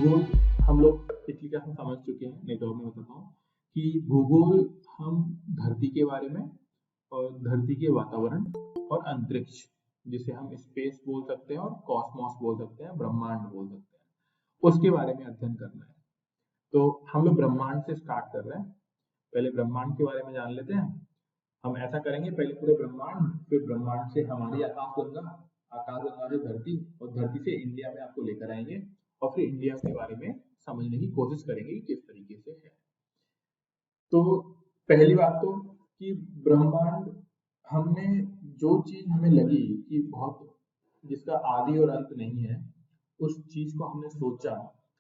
भूगोल हम लोग पिछली क्लास में समझ चुके हैं, नहीं तो मैं बताता हूँ कि भूगोल हम धरती के बारे में और धरती के वातावरण और अंतरिक्ष, जिसे हम स्पेस बोल सकते हैं और कॉस्मॉस बोल सकते हैं, ब्रह्मांड बोल सकते हैं, उसके बारे में अध्ययन करना है। तो हम लोग ब्रह्मांड से स्टार्ट कर रहे हैं। पहले ब्रह्मांड के बारे में जान लेते हैं। हम ऐसा करेंगे, पहले पूरे ब्रह्मांड, फिर ब्रह्मांड से हमारी आकाशगंगा से धरती, और धरती से इंडिया में आपको लेकर आएंगे और फिर इंडिया के बारे में समझने की कोशिश करेंगे कि किस तरीके से है। तो पहली बात तो कि ब्रह्मांड, हमने जो चीज हमें लगी कि बहुत, जिसका आदि और अंत नहीं है, उस चीज को हमने सोचा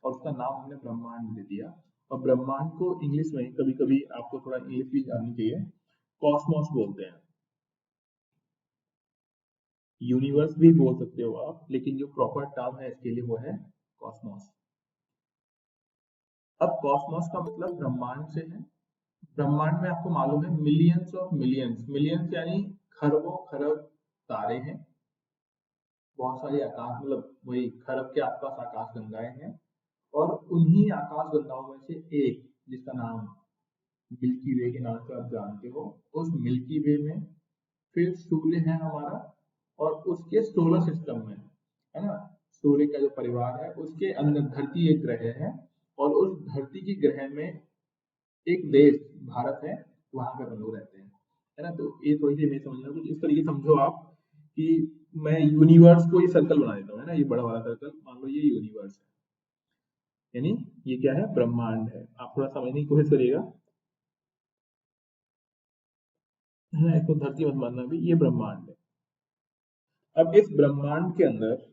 और उसका नाम हमने ब्रह्मांड दे दिया। और ब्रह्मांड को इंग्लिश में, कभी कभी आपको थोड़ा इंग्लिश भी जाननी चाहिए, कॉस्मॉस बोलते हैं। यूनिवर्स भी बोल सकते हो आप, लेकिन जो प्रॉपर टर्म है इसके लिए वो है कॉस्मॉस। अब कॉस्मॉस का मतलब ब्रह्मांड से है। ब्रह्मांड में आपको मालूम है मिलियंस ऑफ मिलियंस, मिलियंस यानी खरबों खरब तारे हैं। बहुत सारी आकाश, मतलब वही खरब के आसपास आकाश गंगाएं हैं, और उन्हीं आकाश गंगाओं में से एक, जिसका नाम मिल्की वे के नाम से आप जानते हो, उस मिल्की वे में फिर सूर्य है हमारा, और उसके सोलर सिस्टम में, है ना, सूर्य का जो परिवार है उसके अंदर धरती एक ग्रह है, और उस धरती के ग्रह में एक देश भारत है, वहां पर हम लोग रहते हैं, है ना। तो ये थोड़ी सी मैं समझना, कुछ इस तरीके समझो आप कि मैं यूनिवर्स को ये सर्कल बना देता हूँ, है ना, ये बड़ा वाला सर्कल, मान लो ये यूनिवर्स है, यानी ये क्या है, ब्रह्मांड है। आप थोड़ा समझने की कोशिश करिएगा, है ना, इसको धरती मत मानना भी, ये ब्रह्मांड है। अब इस ब्रह्मांड के अंदर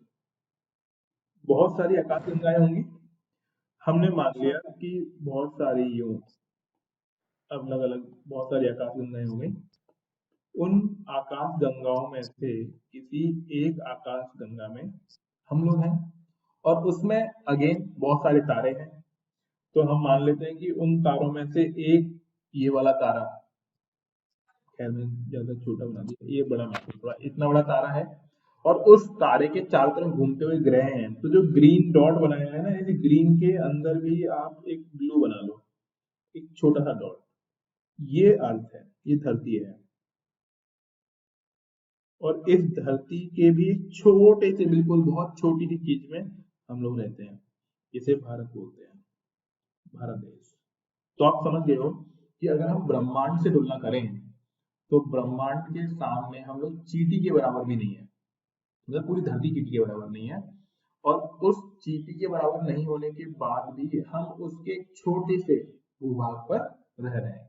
बहुत सारी आकाशगंगाएं होंगी। हमने मान लिया कि बहुत सारी, यूं अलग अलग बहुत सारी आकाशगंगाएं हो गई। उन आकाश गंगाओं में से किसी एक आकाश गंगा में हम लोग हैं, और उसमें अगेन बहुत सारे तारे हैं। तो हम मान लेते हैं कि उन तारों में से एक, ये वाला तारा, खैर मैं ज्यादा छोटा बना दिया, ये बड़ा मान थोड़ा, इतना बड़ा तारा है, और उस तारे के चारों तरफ घूमते हुए ग्रह हैं। तो जो ग्रीन डॉट बनाया है ना, ये ग्रीन के अंदर भी आप एक ब्लू बना लो, एक छोटा सा डॉट, ये अर्थ है, ये धरती है। और इस धरती के भी छोटे से, बिल्कुल बहुत छोटी सी चीज में हम लोग रहते हैं, इसे भारत बोलते हैं, भारत देश। तो आप समझ गए हो कि अगर हम ब्रह्मांड से तुलना करें, तो ब्रह्मांड के सामने हम लोग चींटी के बराबर भी नहीं है, मतलब पूरी धरती चींटी के बराबर नहीं है। और उस चींटी के बराबर नहीं होने के बाद भी हम उसके एक छोटे से भूभाग पर रह रहे हैं।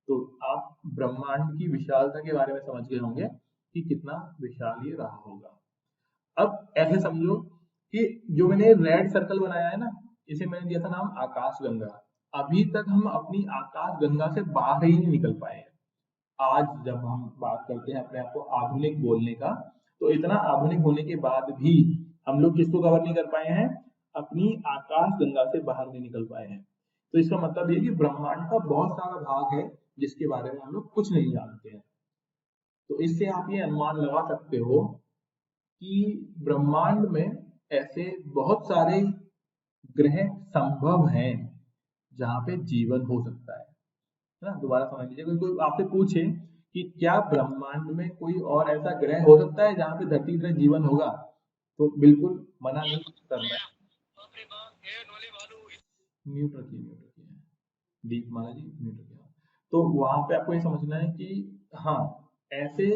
तो आप ब्रह्मांड की विशालता के बारे में समझ गए होंगे कि कितना विशाल ये रहा होगा। अब ऐसे समझो कि जो मैंने रेड सर्कल बनाया है ना, इसे मैंने दिया था नाम आकाश गंगा। अभी तक हम अपनी आकाश गंगा से बाहर ही नहीं निकल पाए हैं। आज जब हम बात करते हैं अपने आप को आधुनिक बोलने का, तो इतना आधुनिक होने के बाद भी हम लोग किसको कवर नहीं कर पाए हैं, अपनी आकाश गंगा से बाहर नहीं निकल पाए हैं। तो इसका मतलब ये कि ब्रह्मांड का बहुत सारा भाग है जिसके बारे में हम लोग कुछ नहीं जानते हैं। तो इससे आप ये अनुमान लगा सकते हो कि ब्रह्मांड में ऐसे बहुत सारे ग्रह संभव हैं जहाँ पे जीवन हो सकता है ना। दोबारा समझ लीजिए, अगर कोई आपसे पूछे कि क्या ब्रह्मांड में कोई और ऐसा ग्रह हो सकता है जहाँ पे धरती की तरह जीवन होगा, तो बिल्कुल मना नहीं करना है। म्यूट रखिए, म्यूट रखिए, दीपमाला जी म्यूट रखिए। तो वहां पे आपको ये समझना है कि हाँ, ऐसे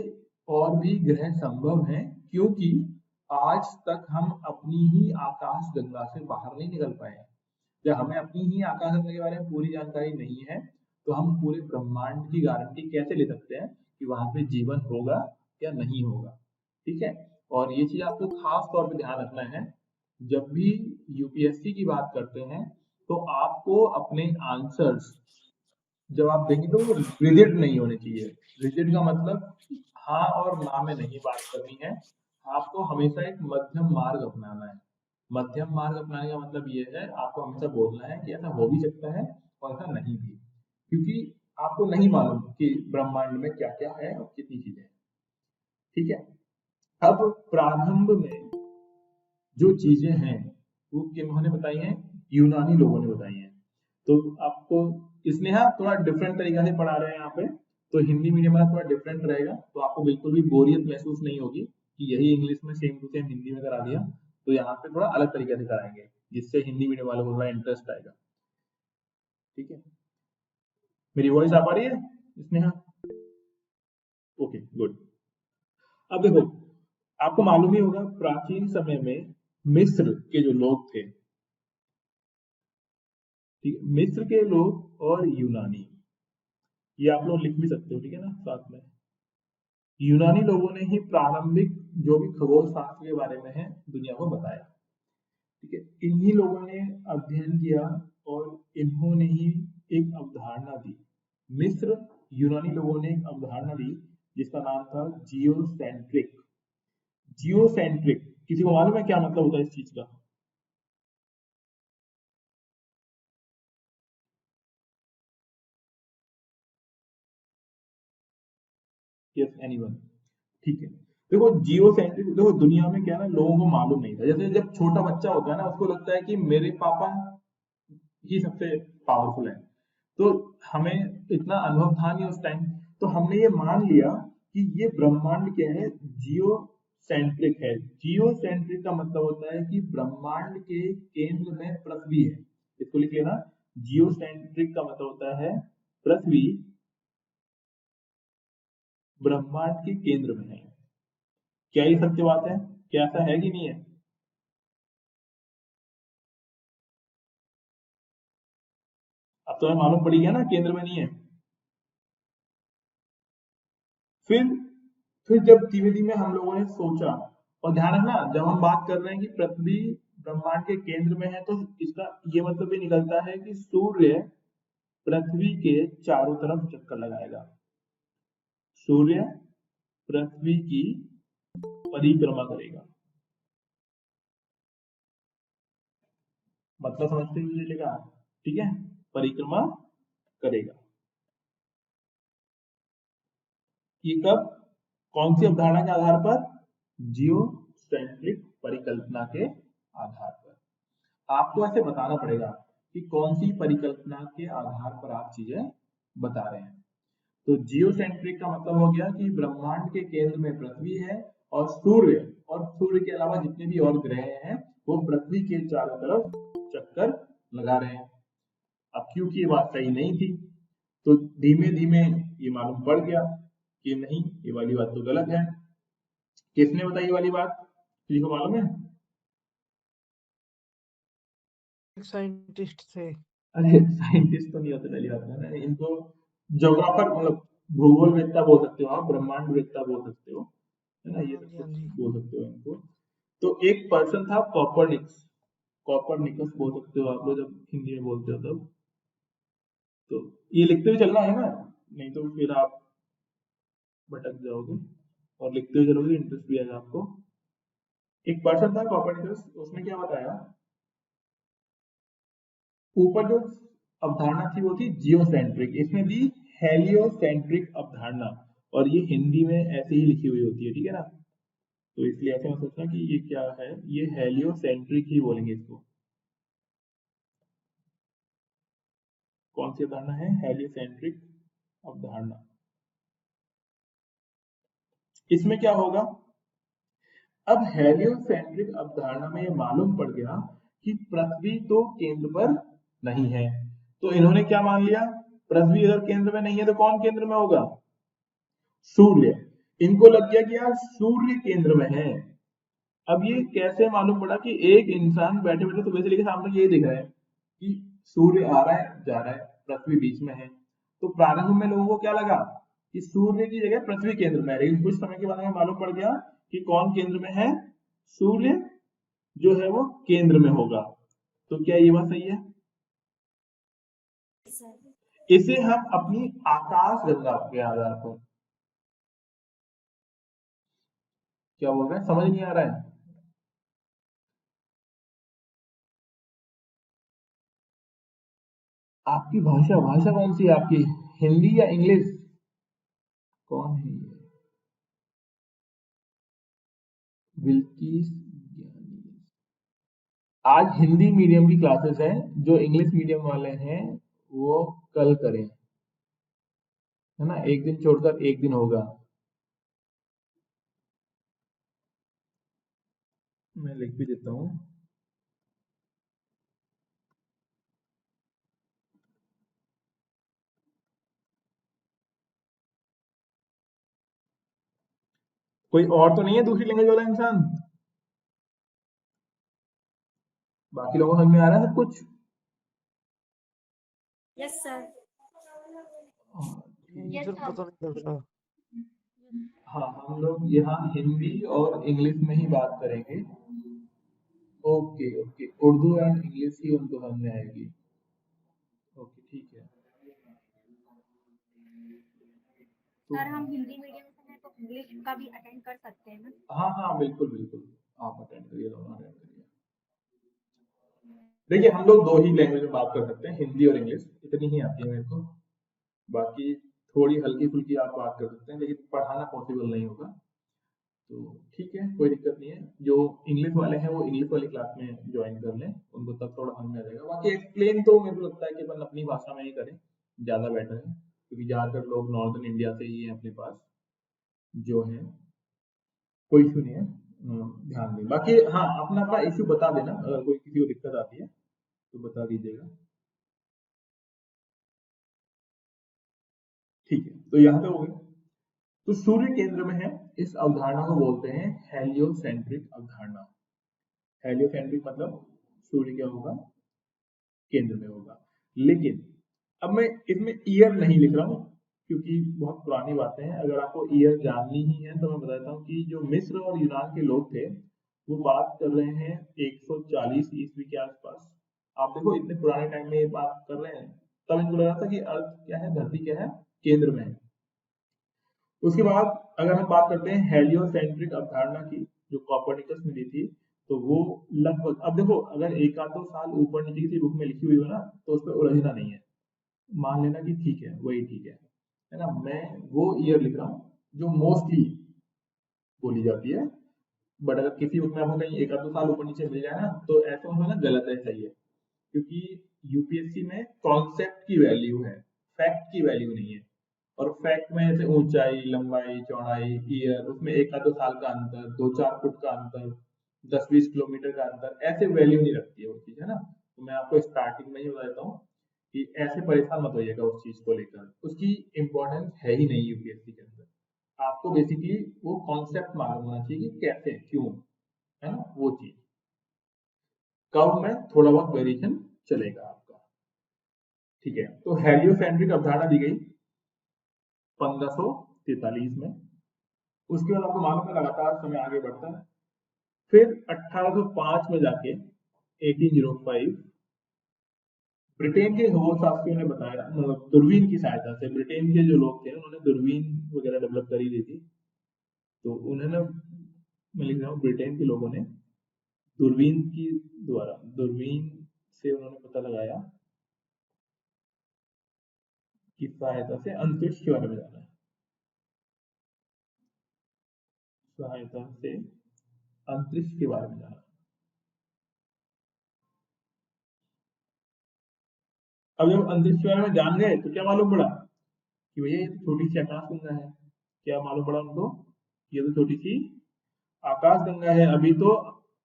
और भी ग्रह संभव हैं, क्योंकि आज तक हम अपनी ही आकाश गंगा से बाहर नहीं निकल पाए हैं। जब हमें अपनी ही आकाश गंगा के बारे में पूरी जानकारी नहीं है, तो हम पूरे ब्रह्मांड की गारंटी कैसे ले सकते हैं कि वहां पे जीवन होगा या नहीं होगा। ठीक है। और ये चीज आपको खास तौर पे ध्यान रखना है, जब भी यूपीएससी की बात करते हैं, तो आपको अपने आंसर्स जब आप देंगे तो वो रिजिड नहीं होने चाहिए। रिजिड का मतलब हाँ और ना में नहीं बात करनी है, आपको हमेशा एक मध्यम मार्ग अपनाना है। मध्यम मार्ग अपनाने का मतलब ये है, आपको हमेशा बोलना है कि ऐसा हो भी सकता है और ऐसा नहीं भी, क्योंकि आपको नहीं मालूम कि ब्रह्मांड में क्या क्या है और कितनी चीजें हैं। ठीक है। अब प्रारंभ में जो चीजें हैं वो किन्होंने बताई हैं, यूनानी लोगों ने बताई हैं। तो आपको इसलिए हाँ थोड़ा डिफरेंट तरीका से पढ़ा रहे हैं यहाँ पे, तो हिंदी मीडियम वाला थोड़ा डिफरेंट रहेगा, तो आपको बिल्कुल भी बोरियत महसूस नहीं होगी कि यही इंग्लिश में सेम टू सेम हिंदी में करा दिया। तो यहाँ पे थोड़ा अलग तरीके से कराएंगे जिससे हिंदी मीडियम वालों को थोड़ा इंटरेस्ट आएगा। ठीक है, मेरी वॉइस आ पा रही है इसमें? हाँ, ओके गुड। अब देखो, आपको मालूम ही होगा प्राचीन समय में मिस्र के जो लोग थे, ठीक है, मिस्र के लोग और यूनानी, ये आप लोग लिख भी सकते हो, ठीक है ना साथ में। यूनानी लोगों ने ही प्रारंभिक जो भी खगोल शास्त्र के बारे में है दुनिया को बताया, ठीक है। इन्हीं लोगों ने अध्ययन किया और इन्होंने ही एक अवधारणा दी। मिस्र यूनानी लोगों ने एक अवधारणा दी जिसका नाम था जियोसेंट्रिक। जियोसेंट्रिक किसी को मालूम है क्या मतलब होता है इस चीज का? Yes anyone? ठीक है, देखो जियो सेंट्रिक, देखो दुनिया में क्या है ना, लोगों को मालूम नहीं था। जैसे जब छोटा बच्चा होता है ना, उसको लगता है कि मेरे पापा ही सबसे पावरफुल है, तो हमें इतना अनुभव था नहीं उस टाइम, तो हमने ये मान लिया कि ये ब्रह्मांड क्या है, जियो सेंट्रिक है। जियो सेंट्रिक का मतलब होता है कि ब्रह्मांड के केंद्र में पृथ्वी है। इसको लिख लेना, जियो सेंट्रिक का मतलब होता है पृथ्वी ब्रह्मांड के केंद्र में है। क्या ये सत्य बात है? क्या ऐसा है कि नहीं है? अब तुम्हें मालूम पड़ी गया ना केंद्र में नहीं है। फिर फिर जब धीमे धीमे हम लोगों ने सोचा, और ध्यान रखना जब हम बात कर रहे हैं कि पृथ्वी ब्रह्मांड के केंद्र में है, तो इसका ये मतलब भी निकलता है कि सूर्य पृथ्वी के चारों तरफ चक्कर लगाएगा। सूर्य पृथ्वी की परिक्रमा करेगा। मतलब समझते हुए चलेगा, ठीक है, परिक्रमा करेगा। ये कब, कौन सी अवधारणा के आधार पर? जियोसेंट्रिक परिकल्पना के आधार पर। आपको ऐसे बताना पड़ेगा कि कौन सी परिकल्पना के आधार पर आप चीजें बता रहे हैं। तो जियोसेंट्रिक का मतलब हो गया कि ब्रह्मांड के केंद्र में पृथ्वी है, और सूर्य के अलावा जितने भी और ग्रह हैं वो पृथ्वी के चारों तरफ चक्कर लगा रहे हैं। अब क्योंकि ये बात सही नहीं थी, तो धीमे धीमे ये मालूम पड़ गया कि नहीं, ये वाली बात तो गलत है। किसने बताई ये वाली बात, किसी को मालूम है? साइंटिस्ट थे। अरे साइंटिस्ट तो नहीं होते, पहली बात है ना, इनको ज्योग्राफर मतलब भूगोल वेत्ता बोल सकते हो आप, ब्रह्मांड वेत्ता बोल सकते हो, है ना, ये हाँ सब जी, हाँ कुछ जी। बोल सकते हो इनको। तो एक पर्सन था कॉपरनिकस, कॉपरनिकस बोल सकते हो आप लोग जब हिंदी में बोलते हो तब। तो ये लिखते हुए चलना है ना, नहीं तो फिर आप भटक जाओगे, और लिखते हुए चलोगे इंटरेस्ट भी आएगा आपको। एक पर्सन था कॉपरनिकस, उसने क्या बताया, ऊपर जो अवधारणा थी वो थी जियोसेंट्रिक, इसने दी हेलियोसेंट्रिक अवधारणा, और ये हिंदी में ऐसे ही लिखी हुई होती है, ठीक है ना। तो इसलिए ऐसे मैं सोचना कि ये क्या है, ये हेलियोसेंट्रिक ही बोलेंगे इसको। कौन सी अवधारणा है? हेलियोसेंट्रिक अवधारणा। इसमें क्या होगा, अब हेलियोसेंट्रिक अवधारणा में ये मालूम पड़ गया कि पृथ्वी तो केंद्र पर नहीं है, तो इन्होंने क्या मान लिया, पृथ्वी अगर केंद्र में नहीं है तो कौन केंद्र में होगा? सूर्य। इनको लग गया कि यार सूर्य केंद्र में है। अब ये कैसे मालूम पड़ा कि एक इंसान बैठे बैठे सुबह से लेकर शाम तक ये दिख रहा है कि सूर्य आ रहा है जा रहा है, पृथ्वी बीच में है। तो प्रारंभ में लोगों को क्या लगा कि सूर्य की जगह पृथ्वी केंद्र में है, लेकिन कुछ समय के बाद हमें मालूम पड़ गया कि कौन केंद्र में है, सूर्य जो है वो केंद्र में होगा। तो क्या ये बात सही है? इसे हम अपनी आकाश गंगा के आधार पर, क्या बोल रहे हैं, समझ नहीं आ रहा है? आपकी भाषा भाषा कौन सी है आपकी, हिंदी या इंग्लिश? कौन है ये? बिल्किस ज्ञानी। आज हिंदी मीडियम की क्लासेस हैं, जो इंग्लिश मीडियम वाले हैं वो कल करें, है ना, एक दिन छोड़कर एक दिन होगा। मैं लिख भी देता हूँ। कोई और तो नहीं है दूसरी लैंग्वेज वाला इंसान? बाकी लोगों को समझ में आ रहा है सब कुछ? Yes sir. हाँ, नहीं सर, पता नहीं लग रहा। हाँ, हम लोग यहाँ हिंदी और इंग्लिश में ही बात करेंगे। Okay okay, Urdu and English ही उनको समझ में आएगी। ओके ठीक है। तो सर हम हिंदी मीडियम से हैं तो इंग्लिश का भी अटेंड कर सकते हैं ना? हाँ हाँ बिल्कुल बिल्कुल, आप अटेंड करिए, दोनों अटेंड करिए। देखिए हम लोग दो ही लैंग्वेज में बात कर सकते हैं, हिंदी और इंग्लिश, इतनी ही आती है मेरे को। बाकी थोड़ी हल्की फुल्की आप बात कर सकते हैं, लेकिन पढ़ाना पॉसिबल नहीं होगा। तो ठीक है, कोई दिक्कत नहीं है। जो इंग्लिश वाले हैं वो इंग्लिश वाली क्लास में ज्वाइन कर लें, उनको तब थोड़ा समझ में आ जाएगा। बाकी एक्सप्लेन तो मेरे को लगता है कि अपन अपनी भाषा में ही करें, ज़्यादा बेटर है, क्योंकि ज़्यादातर लोग नॉर्दर्न इंडिया से ही हैं अपने पास जो है। कोई इशू नहीं है, ध्यान दें। बाकी हाँ, अपना अपना इशू बता देना, अगर कोई किसी को दिक्कत आती है तो बता दीजिएगा। ठीक है, तो यहाँ पे हो गया। तो सूर्य केंद्र में है, इस अवधारणा को बोलते हैं हेलियोसेंट्रिक अवधारणा। हेलियोसेंट्रिक मतलब सूर्य क्या होगा, केंद्र में होगा। लेकिन अब मैं इसमें ईयर नहीं लिख रहा हूँ, क्योंकि बहुत पुरानी बातें हैं। अगर आपको ईयर जाननी ही है तो मैं बताता हूँ कि जो मिस्र और यूनान के लोग थे वो बात कर रहे हैं 140 ईस्वी के आसपास। आप देखो इतने पुराने टाइम में ये बात कर रहे हैं, तब इनको लगा था कि अर्थ क्या है, धरती क्या है, केंद्र में है। उसके बाद अगर हम बात करते हैं हेलियोसेंट्रिक अवधारणा की, जो कॉपर्निकस ने दी थी, तो वो लगभग, अब देखो अगर एक आध दो साल ऊपर नीचे किसी बुक में लिखी हुई हो ना तो उस पर उलझना नहीं है, मान लेना कि ठीक है वही ठीक है ना। मैं वो ईयर लिख रहा हूँ जो मोस्टली बोली जाती है। बट अगर किसी बुक में आपको कहीं एक आध दो साल ऊपर नीचे मिल जाए ना तो ऐसे में ना गलत है, सही है। क्योंकि यूपीएससी में कॉन्सेप्ट की वैल्यू है, फैक्ट की वैल्यू नहीं है। और फैक्ट में जैसे ऊंचाई, लंबाई, चौड़ाई, ईयर, उसमें एक आध दो साल का अंतर, 2-4 फुट का अंतर, 10-20 किलोमीटर का अंतर, ऐसे वैल्यू नहीं रखती है वो चीज, है ना। तो मैं आपको स्टार्टिंग में ही बता देता हूँ कि ऐसे परेशान मत होइएगा उस चीज को लेकर, उसकी इंपॉर्टेंस है ही नहीं यूपीएससी के अंदर। आपको बेसिकली वो कॉन्सेप्ट मालूम होना चाहिए कि कैसे, क्यों, है ना, वो चीज। कब में थोड़ा बहुत वेरिएशन चलेगा आपका। ठीक है, तो हेलियोसेंट्रिक अवधारणा दी गई 1543 में। उसके बाद आपको मालूम है लगातार समय आगे बढ़ता है। फिर 1805 में जाके 1805 ब्रिटेन के खगोलशास्त्रियों ने बताया, मतलब दूरबीन की सहायता से, ब्रिटेन के जो लोग थे उन्होंने दूरबीन वगैरह डेवलप करी दी थी। तो उन्होंने, मैं लिख रहा हूँ, ब्रिटेन के लोगों ने दूरबीन की द्वारा, दूरबीन से उन्होंने पता लगाया की सहायता से अंतरिक्ष के बारे में जाना है, सहायता से अंतरिक्ष के बारे में जाना। अब जब अंतरिक्ष के बारे में जान गए तो क्या मालूम पड़ा कि भैया ये तो छोटी सी आकाश गंगा है। क्या मालूम पड़ा उनको, ये तो छोटी सी आकाश गंगा है। अभी तो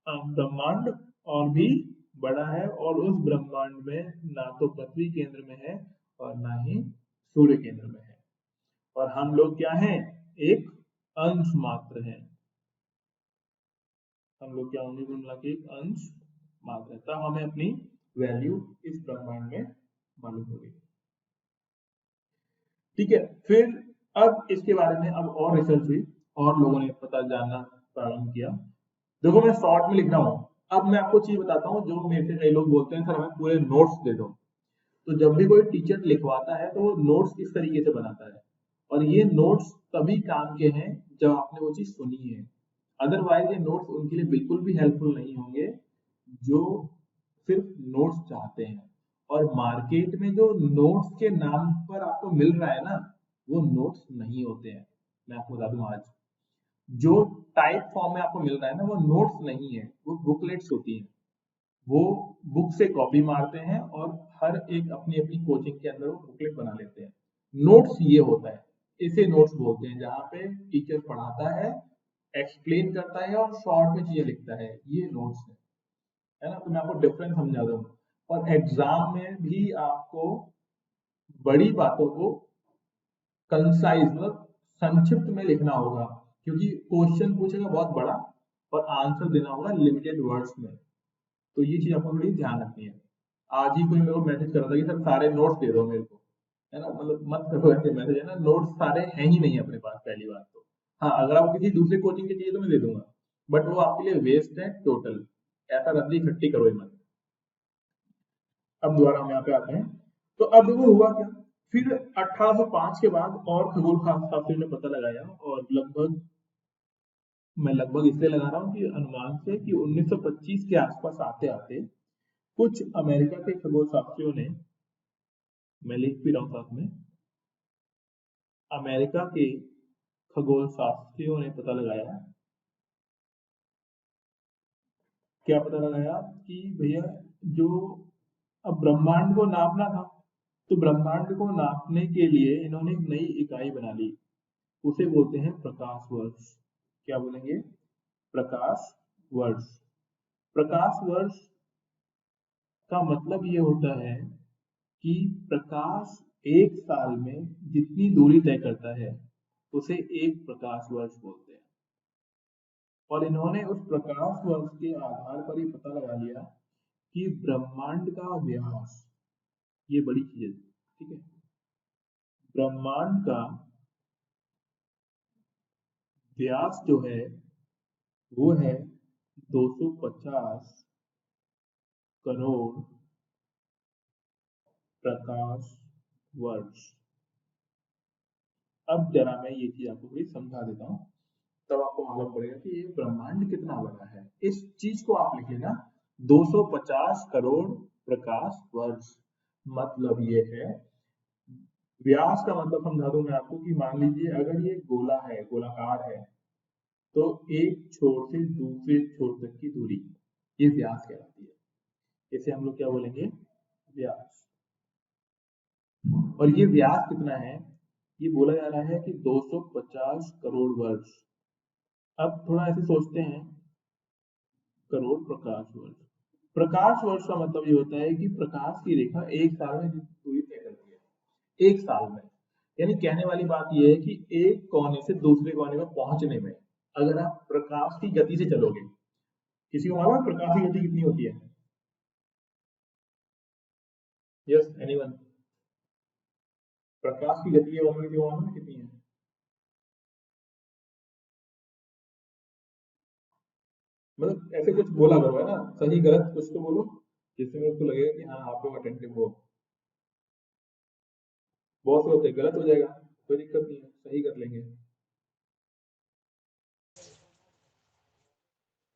ब्रह्मांड और भी बड़ा है, और उस ब्रह्मांड में ना तो पृथ्वी केंद्र में है और ना ही सूर्य केंद्र में है, और हम लोग क्या हैं, एक अंश मात्र हैं। हम लोग क्या होंगे, कुल मिला के एक अंश मात्र है। तब हमें अपनी वैल्यू इस ब्रह्मांड में मालूम होगी। ठीक है, फिर अब इसके बारे में अब और रिसर्च हुई और लोगों ने पता जानना प्रारंभ किया। देखो मैं शॉर्ट में लिख रहा हूँ। अब मैं आपको चीज बताता हूँ, जो मेरे से कई लोग बोलते हैं सर हमें पूरे नोट्स दे दो। तो जब भी कोई टीचर लिखवाता है तो वो नोट्स इस तरीके से बनाता है, और ये नोट्स तभी काम के हैं जब आपने वो चीज सुनी है। अदरवाइज ये नोट्स उनके लिए बिल्कुल भी हेल्पफुल नहीं होंगे जो सिर्फ नोट्स चाहते हैं। और मार्केट में जो नोट्स के नाम पर आपको मिल रहा है ना, वो नोट्स नहीं होते हैं। मैं आपको बता दूं, आज जो टाइप फॉर्म में आपको मिल रहा है ना, वो नोट्स नहीं है, वो बुकलेट्स होती हैं। वो बुक से कॉपी मारते हैं और हर एक अपनी अपनी कोचिंग के अंदर वो बुकलेट बना लेते हैं। नोट्स ये होता है, इसे नोट्स बोलते हैं, जहाँ पे टीचर पढ़ाता है, एक्सप्लेन करता है और शॉर्ट में चीजें लिखता है, ये नोट्स है ना। तो मैं आपको डिफरेंस समझा दूं। और एग्जाम में भी आपको बड़ी बातों को कंसाइज मतलब संक्षिप्त में लिखना होगा, क्योंकि क्वेश्चन पूछेगा बहुत बड़ा और आंसर देना होगा लिमिटेड वर्ड्स में। तो ये चीज आपको थोड़ी ध्यान रखनी है। आज ही कोई मेरे को मैसेज कर रहा था कि सर सारे नोट्स दे दो मेरे को, है ना, मतलब मत करो ऐसे मैसेज, है ना, नोट्स सारे हैं ही नहीं अपने पास, पहली बात तो। हाँ, अगर आपको किसी दूसरे कोचिंग के चाहिए तो मैं दे दूंगा, बट वो आपके लिए वेस्ट है टोटल। ऐसा रद्दी इकट्ठी करो ही मत। अब दोबारा हम यहाँ पे आते हैं। तो अब वो हुआ क्या, फिर 1805 के बाद और खगोल शास्त्रियों ने पता लगाया, और मैं लगभग इसलिए लगा रहा हूँ कि अनुमान से कि 1925 के आसपास आते आते कुछ अमेरिका के खगोल शास्त्रियों ने, मैं लिख भी रहा हूँ साथ में, अमेरिका के खगोल शास्त्रियों ने पता लगाया, क्या पता लगाया कि भैया जो अब ब्रह्मांड को नापना था, तो ब्रह्मांड को नापने के लिए इन्होंने एक नई इकाई बना ली, उसे बोलते हैं प्रकाश वर्ष। क्या बोलेंगे, प्रकाश वर्ष। प्रकाश वर्ष का मतलब ये होता है कि प्रकाश एक साल में जितनी दूरी तय करता है उसे एक प्रकाश वर्ष बोलते हैं। और इन्होंने उस प्रकाश वर्ष के आधार पर ही पता लगा लिया कि ब्रह्मांड का व्यास, ये बड़ी चीज है, ठीक है, ब्रह्मांड का व्यास जो है वो है 250 करोड़ प्रकाश वर्ष। अब जरा मैं ये चीज आपको थोड़ी समझा देता हूँ, तब आपको मालूम पड़ेगा कि ये ब्रह्मांड कितना बड़ा है। इस चीज को आप लिखिएगा 250 करोड़ प्रकाश वर्ष। मतलब ये है, व्यास का मतलब समझा दूं मैं आपको कि मान लीजिए अगर ये गोला है, गोलाकार है, तो एक छोर से दूसरे छोर तक की दूरी, ये व्यास कहलाती है। इसे हम लोग क्या बोलेंगे, व्यास। और ये व्यास कितना है, ये बोला जा रहा है कि 250 करोड़ वर्ष। अब थोड़ा ऐसे सोचते हैं, करोड़ प्रकाश वर्ष, प्रकाश वर्ष का मतलब ये होता है कि प्रकाश की रेखा एक साल में जितनी दूरी तय करती है, एक साल में, यानी कहने वाली बात ये है कि एक कोने से दूसरे कोने में पहुंचने में अगर आप प्रकाश की गति से चलोगे, किसी को मालूम है प्रकाश की गति कितनी होती है? Yes, anyone? प्रकाश की गति है किसी को मालूम है कितनी है? मतलब ऐसे कुछ बोला करो, है ना, सही गलत कुछ तो बोलो जिससे मेरे को लगेगा कि हाँ आप लोग अटेंटिव हो। बहुत से होते हैं गलत हो जाएगा, कोई दिक्कत नहीं है, सही कर लेंगे।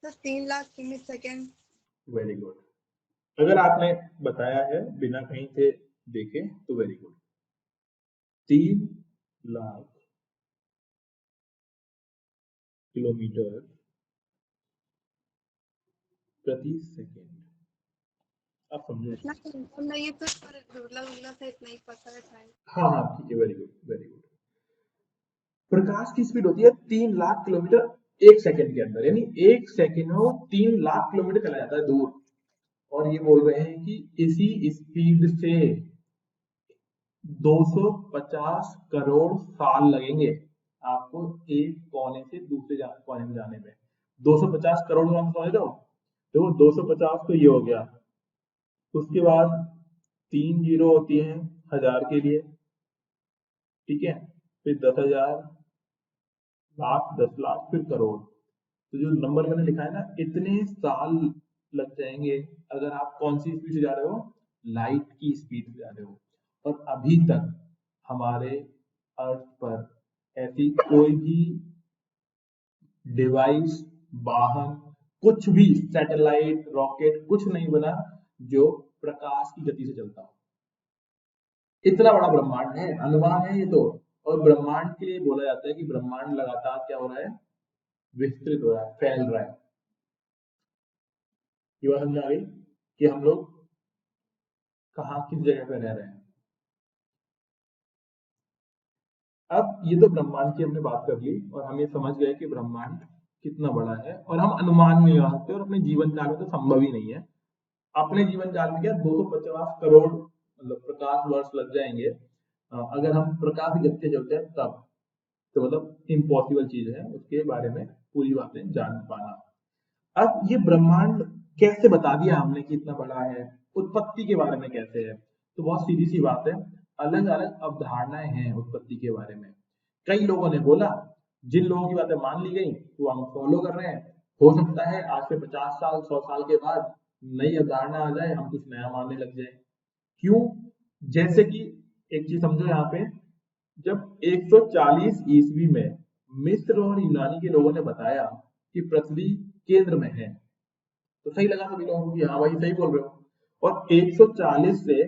तो 3 lakh unit second. Very good, अगर आपने बताया है बिना कहीं से देखे तो वेरी गुड। 3 लाख किलोमीटर प्रति सेकेंड, आप समझे? इतना कंफर्म नहीं है तो पर दुर्ला से इतना ही पता है शायद। हाँ हाँ ठीक है, वेरी गुड वेरी गुड। प्रकाश की स्पीड होती है 3 लाख किलोमीटर एक सेकंड के अंदर, यानी एक सेकंड में वो 3 लाख किलोमीटर चला जाता है दूर। और ये बोल रहे हैं कि इसी स्पीड से 250 करोड़ साल लगेंगे आपको एक कोने से दूसरे कोने में जाने में। 250 करोड़ में आप समझ रहे हो, देखो 250 तो ये हो गया, उसके बाद 3 जीरो होती है हजार के लिए, ठीक है, फिर 10,000, लाख, 10 लाख, फिर करोड़। तो जो नंबर मैंने लिखा है ना, इतने साल लग जाएंगे अगर आप कौन सी स्पीड से जा रहे हो, लाइट की स्पीड से जा रहे हो। और अभी तक हमारे अर्थ पर ऐसी कोई भी डिवाइस, वाहन, कुछ भी सैटेलाइट, रॉकेट, कुछ नहीं बना जो प्रकाश की गति से चलता हो। इतना बड़ा ब्रह्मांड है, अनुमान है ये तो। और ब्रह्मांड के लिए बोला जाता है कि ब्रह्मांड लगातार क्या हो रहा है, विस्तृत हो रहा है, फैल रहा है। ये बात समझ आ गई? कि हम लोग कहाँ किस जगह पे रह रहे हैं। अब ये तो ब्रह्मांड की हमने बात कर ली और हम ये समझ गए कि ब्रह्मांड कितना बड़ा है और हम अनुमान नहीं लगा सकते और अपने जीवन काल में तो संभव ही नहीं है। अपने जीवन काल में क्या 250 करोड़ मतलब प्रकाश वर्ष लग जाएंगे अगर हम प्रकाश की गति से चलते हैं तब, तो मतलब इम्पॉसिबल चीज है उसके बारे में पूरी बातें जान पाना। अब ये ब्रह्मांड कैसे बता दिया हमने कि इतना बड़ा है, उत्पत्ति के बारे में कैसे है, तो बहुत सीधी सी बात है, अलग अलग अवधारणाएं हैं उत्पत्ति के बारे में। कई लोगों ने बोला, जिन लोगों की बातें मान ली गई वो हम फॉलो कर रहे हैं। हो सकता है आज से 50 साल 100 साल के बाद नई अवधारणा आ जाए, हम कुछ नया मानने लग जाए। क्यों? जैसे कि एक चीज समझो यहाँ पे, जब 140 ईस्वी में मिस्र और यूनानी के लोगों ने बताया कि पृथ्वी केंद्र में है, तो सही लगा सभी लोगों को कि हाँ भाई सही बोल रहे हो। और 140 से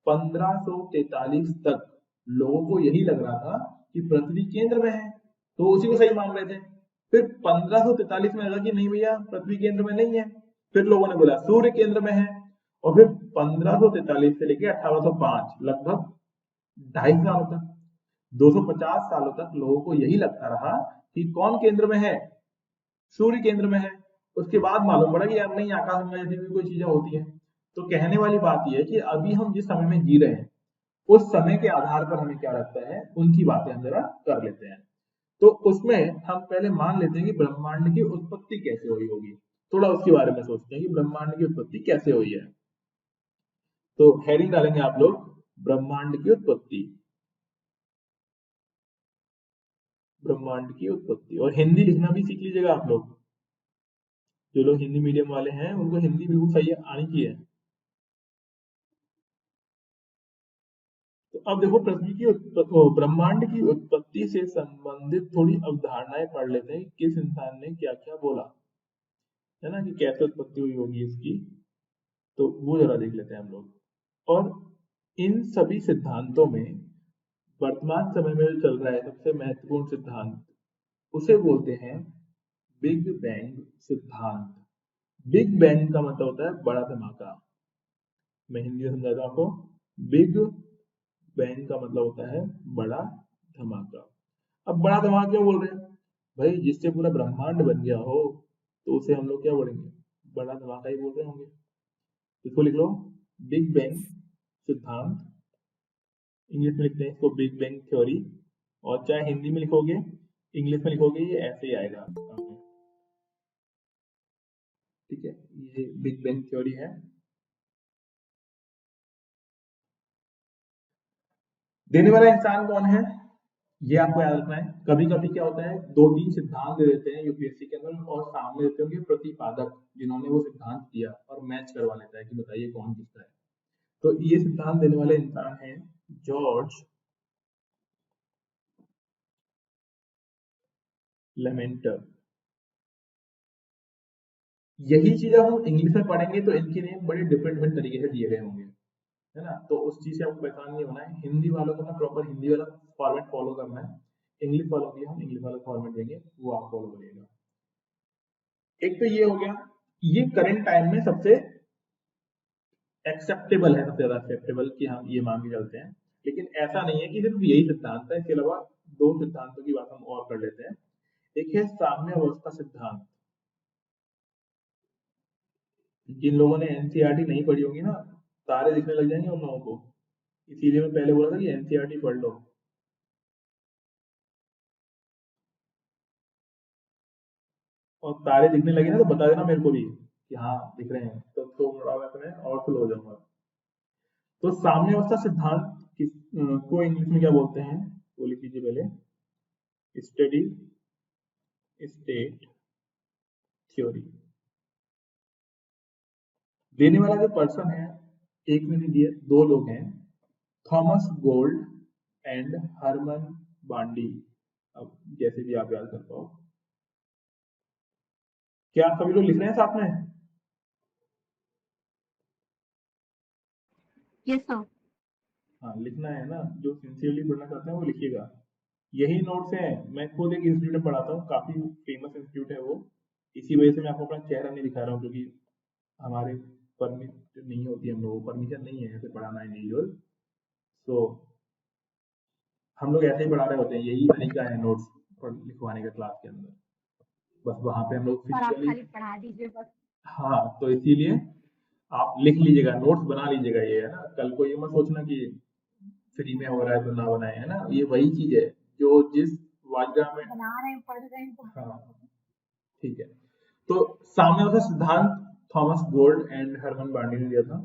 1543 तक लोगों को यही लग रहा था कि पृथ्वी केंद्र में है, तो उसी को सही मान रहे थे। फिर 1543 में लगा कि नहीं भैया पृथ्वी केंद्र में नहीं है, फिर लोगों ने बोला सूर्य केंद्र में है, और फिर 1543 से लेकर 1805 लगभग 250 सालों तक 250 सालों तक लोगों को यही लगता रहा कि कौन केंद्र में है, सूर्य केंद्र में है। उसके बाद मालूम पड़ा कि यार नहीं, आकाश में जैसी भी कोई चीजें होती हैं। तो कहने वाली बात यह है कि अभी हम जिस समय में जी रहे हैं उस समय के आधार पर हमें क्या लगता है उनकी बातें हम जरा कर लेते हैं। तो उसमें हम पहले मान लेते हैं कि ब्रह्मांड की उत्पत्ति कैसे हुई होगी, थोड़ा उसके बारे में सोचते हैं कि ब्रह्मांड की उत्पत्ति कैसे हुई है। तो हेडिंग डालेंगे आप लोग, ब्रह्मांड की उत्पत्ति, ब्रह्मांड की उत्पत्ति। और हिंदी लिखना भी सीख लीजिएगा आप लोग, जो लोग हिंदी मीडियम वाले हैं उनको हिंदी बिल्कुल सही आनी चाहिए। तो अब देखो पृथ्वी की ब्रह्मांड की उत्पत्ति से संबंधित थोड़ी अवधारणाएं पढ़ लेते हैं, किस इंसान ने क्या क्या बोला है ना, कि कैसे उत्पत्ति हुई होगी इसकी, तो वो जरा देख लेते हैं हम लोग। और इन सभी सिद्धांतों में वर्तमान समय में जो चल रहा है सबसे महत्वपूर्ण सिद्धांत, उसे बोलते हैं बिग बैंग सिद्धांत। बिग बैंग का मतलब होता है बड़ा धमाका। मैं हिंदी में समझाता हूं आपको। बिग बैंग का मतलब होता है बड़ा धमाका। अब बड़ा धमाका क्यों बोल रहे हैं भाई? जिससे पूरा ब्रह्मांड बन गया हो तो उसे हम लोग क्या बोलेंगे? बड़ा धमाका ही बोल रहे होंगे। इसको लिख लो, बिग बैंग सिद्धांत। इंग्लिश में लिखते हैं इसको बिग बैंग थ्योरी, और चाहे हिंदी में लिखोगे इंग्लिश में लिखोगे ये ऐसे ही आएगा सामने। ठीक है, ये बिग बैंग थ्योरी है। देने वाला इंसान कौन है ये आपको याद रखना है। कभी कभी क्या होता है, 2-3 सिद्धांत दे देते हैं यूपीएससी के अंदर और सामने देते होंगे प्रतिपादक जिन्होंने वो सिद्धांत दिया, और मैच करवा लेता है कि बताइए कौन किसका है। तो ये सिद्धांत देने वाले इंसान है जॉर्ज लेमेंटर। यही चीज हम इंग्लिश में पढ़ेंगे तो इनके नेम बड़े डिफरेंट डिफरेंट तरीके से दिए गए होंगे, है ना। तो उस चीज से आपको परेशान नहीं होना है। हिंदी वालों को ना प्रॉपर हिंदी वाला फॉर्मेट फॉलो करना है, इंग्लिश वालों के लिए हम इंग्लिश वाला फॉर्मेट देंगे, वो आप फॉलो करिएगा। एक तो ये हो गया, ये करंट टाइम में सबसे एक्सेप्टेबल है, सबसे ज्यादा एक्सेप्टेबल कि हम ये मान के चलते हैं। लेकिन ऐसा नहीं है कि सिर्फ यही सिद्धांत है, इसके अलावा 2 सिद्धांतों की बात हम और कर लेते हैं। एक है साम्य अवस्था सिद्धांत। जिन लोगों ने एनसीईआरटी नहीं पढ़ी होगी ना, तारे दिखने लग जाएंगे उन लोगों को, इसीलिए मैं पहले बोला था कि एनसीईआरटी पढ़ लो। और तारे दिखने लगे ना तो बता देना मेरे को भी कि हाँ दिख रहे हैं, तो मैं और स्लो हो जाऊंगा। तो साम्य अवस्था सिद्धांत को इंग्लिश में क्या बोलते हैं वो लिख लीजिए पहले, स्टडी स्टेट थ्योरी। देने वाला जो पर्सन है, एक ने नहीं दिया, 2 लोग हैं, थॉमस गोल्ड एंड हरमन बांडी। अब जैसे भी आप याद कर पाओ। क्या आप सभी लोग लिख रहे हैं साथ में? Yes sir. हाँ लिखना है ना, जो सिंसियरली पढ़ना चाहते हैं वो लिखिएगा। यही नोट्स हैं, मैं खुद एक इंस्टीट्यूट में पढ़ाता हूँ, काफी फेमस इंस्टीट्यूट है वो, इसी वजह से मैं आपको अपना चेहरा नहीं दिखा रहा हूँ, क्योंकि हमारे परमिट नहीं होती, हम लोगों को परमिशन नहीं है ऐसे पढ़ाना इंडिविजुअल। तो हम लोग ऐसे ही पढ़ा रहे होते हैं, यही तरीका है नोट्स लिखवाने का क्लास के अंदर, बस वहां पे हम लोग और आप फिजिकली। खाली पढ़ा दीजिए बस। हाँ, तो इसीलिए आप लिख लीजिएगा, नोट्स बना लीजिएगा, ये है ना, कल को ये मत सोचना कि फ्री में हो रहा है तो ना बनाए, है ना, ये वही चीज है जो जिस वाजरा में। बना रहे हैं, पढ़ रहे हैं तो हाँ, ठीक है। तो साम्यावस्था सिद्धांत Thomas Gold and Hermann Bondi ने दिया था।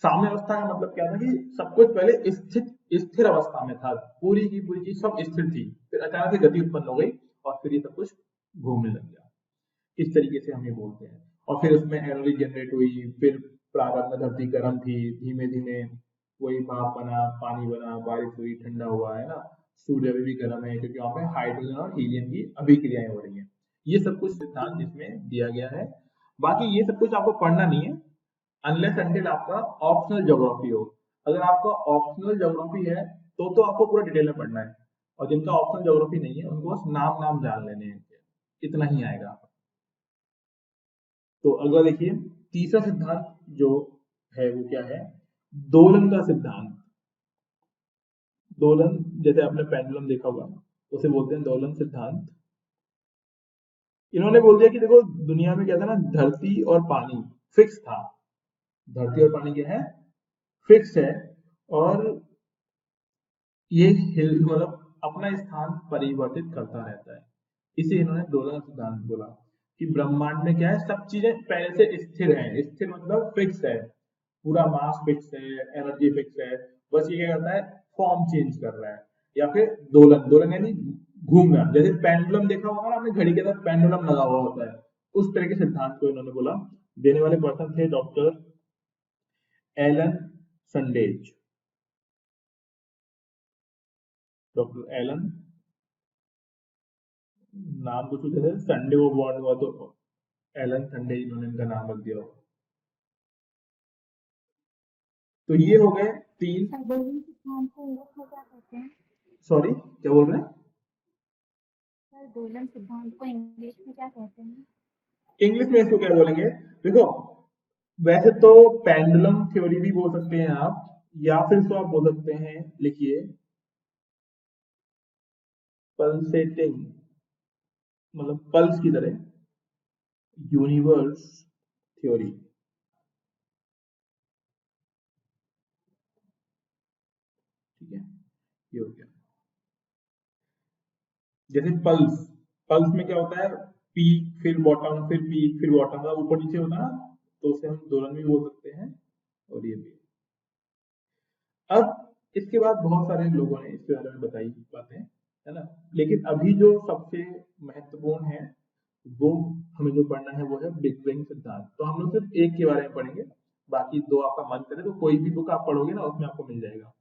साम्यावस्था का मतलब क्या था कि सब कुछ पहले स्थिर अवस्था में था, पूरी की पूरी चीज सब स्थिर थी, फिर अचानक से गति उत्पन्न हो गई और फिर ये सब कुछ घूमने लग गया, इस तरीके से हम ये बोलते हैं। और फिर उसमें एनर्जी जनरेट हुई, फिर प्रारंभ में धरती गर्म थी, धीमे धीमे वही भाप बना, पानी बना, बारिश हुई, ठंडा हुआ, है ना, सूर्य अभी भी गर्म है क्योंकि वहां पे हाइड्रोजन और हीलियम की अभिक्रियाएं हो रही हैं। ये सब कुछ सिद्धांत इसमें दिया गया है। बाकी ये सब कुछ आपको पढ़ना नहीं है अनलेस अनटिल आपका ऑप्शनल ज्योग्राफी हो। अगर आपका ऑप्शनल ज्योग्राफी है तो आपको पूरा डिटेल में पढ़ना है, और जिनका ऑप्शनल ज्योग्राफी नहीं है उनको बस नाम नाम जान लेने हैं, इतना ही आएगा। तो अगला देखिए, तीसरा सिद्धांत जो है वो क्या है, दोलन का सिद्धांत। दोलन, जैसे आपने पेंडुलम देखा होगा, उसे बोलते हैं दोलन सिद्धांत। इन्होंने बोल दिया कि देखो दुनिया में क्या था ना, धरती और पानी फिक्स था, धरती और पानी क्या है, फिक्स है, और ये हिल मतलब अपना स्थान परिवर्तित करता रहता है। इसे इन्होंने दोलन सिद्धांत बोला कि ब्रह्मांड में क्या है, सब चीजें पहले से स्थिर हैं, स्थिर मतलब फिक्स है, पूरा मास फिक्स है, एनर्जी फिक्स है, बस ये क्या करता है, फॉर्म चेंज कर रहा है। या फिर दोलन, दोलन यानी घूमना, जैसे पेंडुलम देखा होगा ना आपने, घड़ी के साथ पेंडुलम लगा हुआ होता है, उस तरह के सिद्धांत को इन्होंने बोला। देने वाले पर्सन थे doctor Allan Sandage, doctor Allan, नाम कुछ जैसे संडे वो बॉर्न हुआ तो एलन संडे इन्होंने इनका नाम रख दिया होगा। तो ये हो गए तीन। सर दोलन सिद्धांत को इंग्लिश में क्या कहते हैं? सॉरी, क्या बोल रहे हैं? सर दोलन सिद्धांत को इंग्लिश में क्या कहते हैं? इंग्लिश में इसको क्या बोलेंगे, देखो वैसे तो पेंडुलम थ्योरी भी बोल सकते हैं आप, या फिर इसको आप बोल सकते हैं, लिखिए पल्सेटिंग, मतलब पल्स की तरह यूनिवर्स थ्योरी। ठीक है, ये हो गया। जैसे पल्स, पल्स में क्या होता है, पीक फिर बॉटम फिर पीक फिर बॉटम, मतलब ऊपर नीचे होता है ना, तो उसे हम दोलन भी बोल सकते हैं, और ये भी। अब इसके बाद बहुत सारे लोगों ने इसके बारे में बताई बातें, है ना, लेकिन अभी जो सबसे महत्वपूर्ण है वो हमें जो पढ़ना है वो है बिग बैंग सिद्धांत। तो हम लोग सिर्फ एक के बारे में पढ़ेंगे, बाकी दो आपका मन करे तो कोई भी बुक आप पढ़ोगे ना उसमें आपको मिल जाएगा।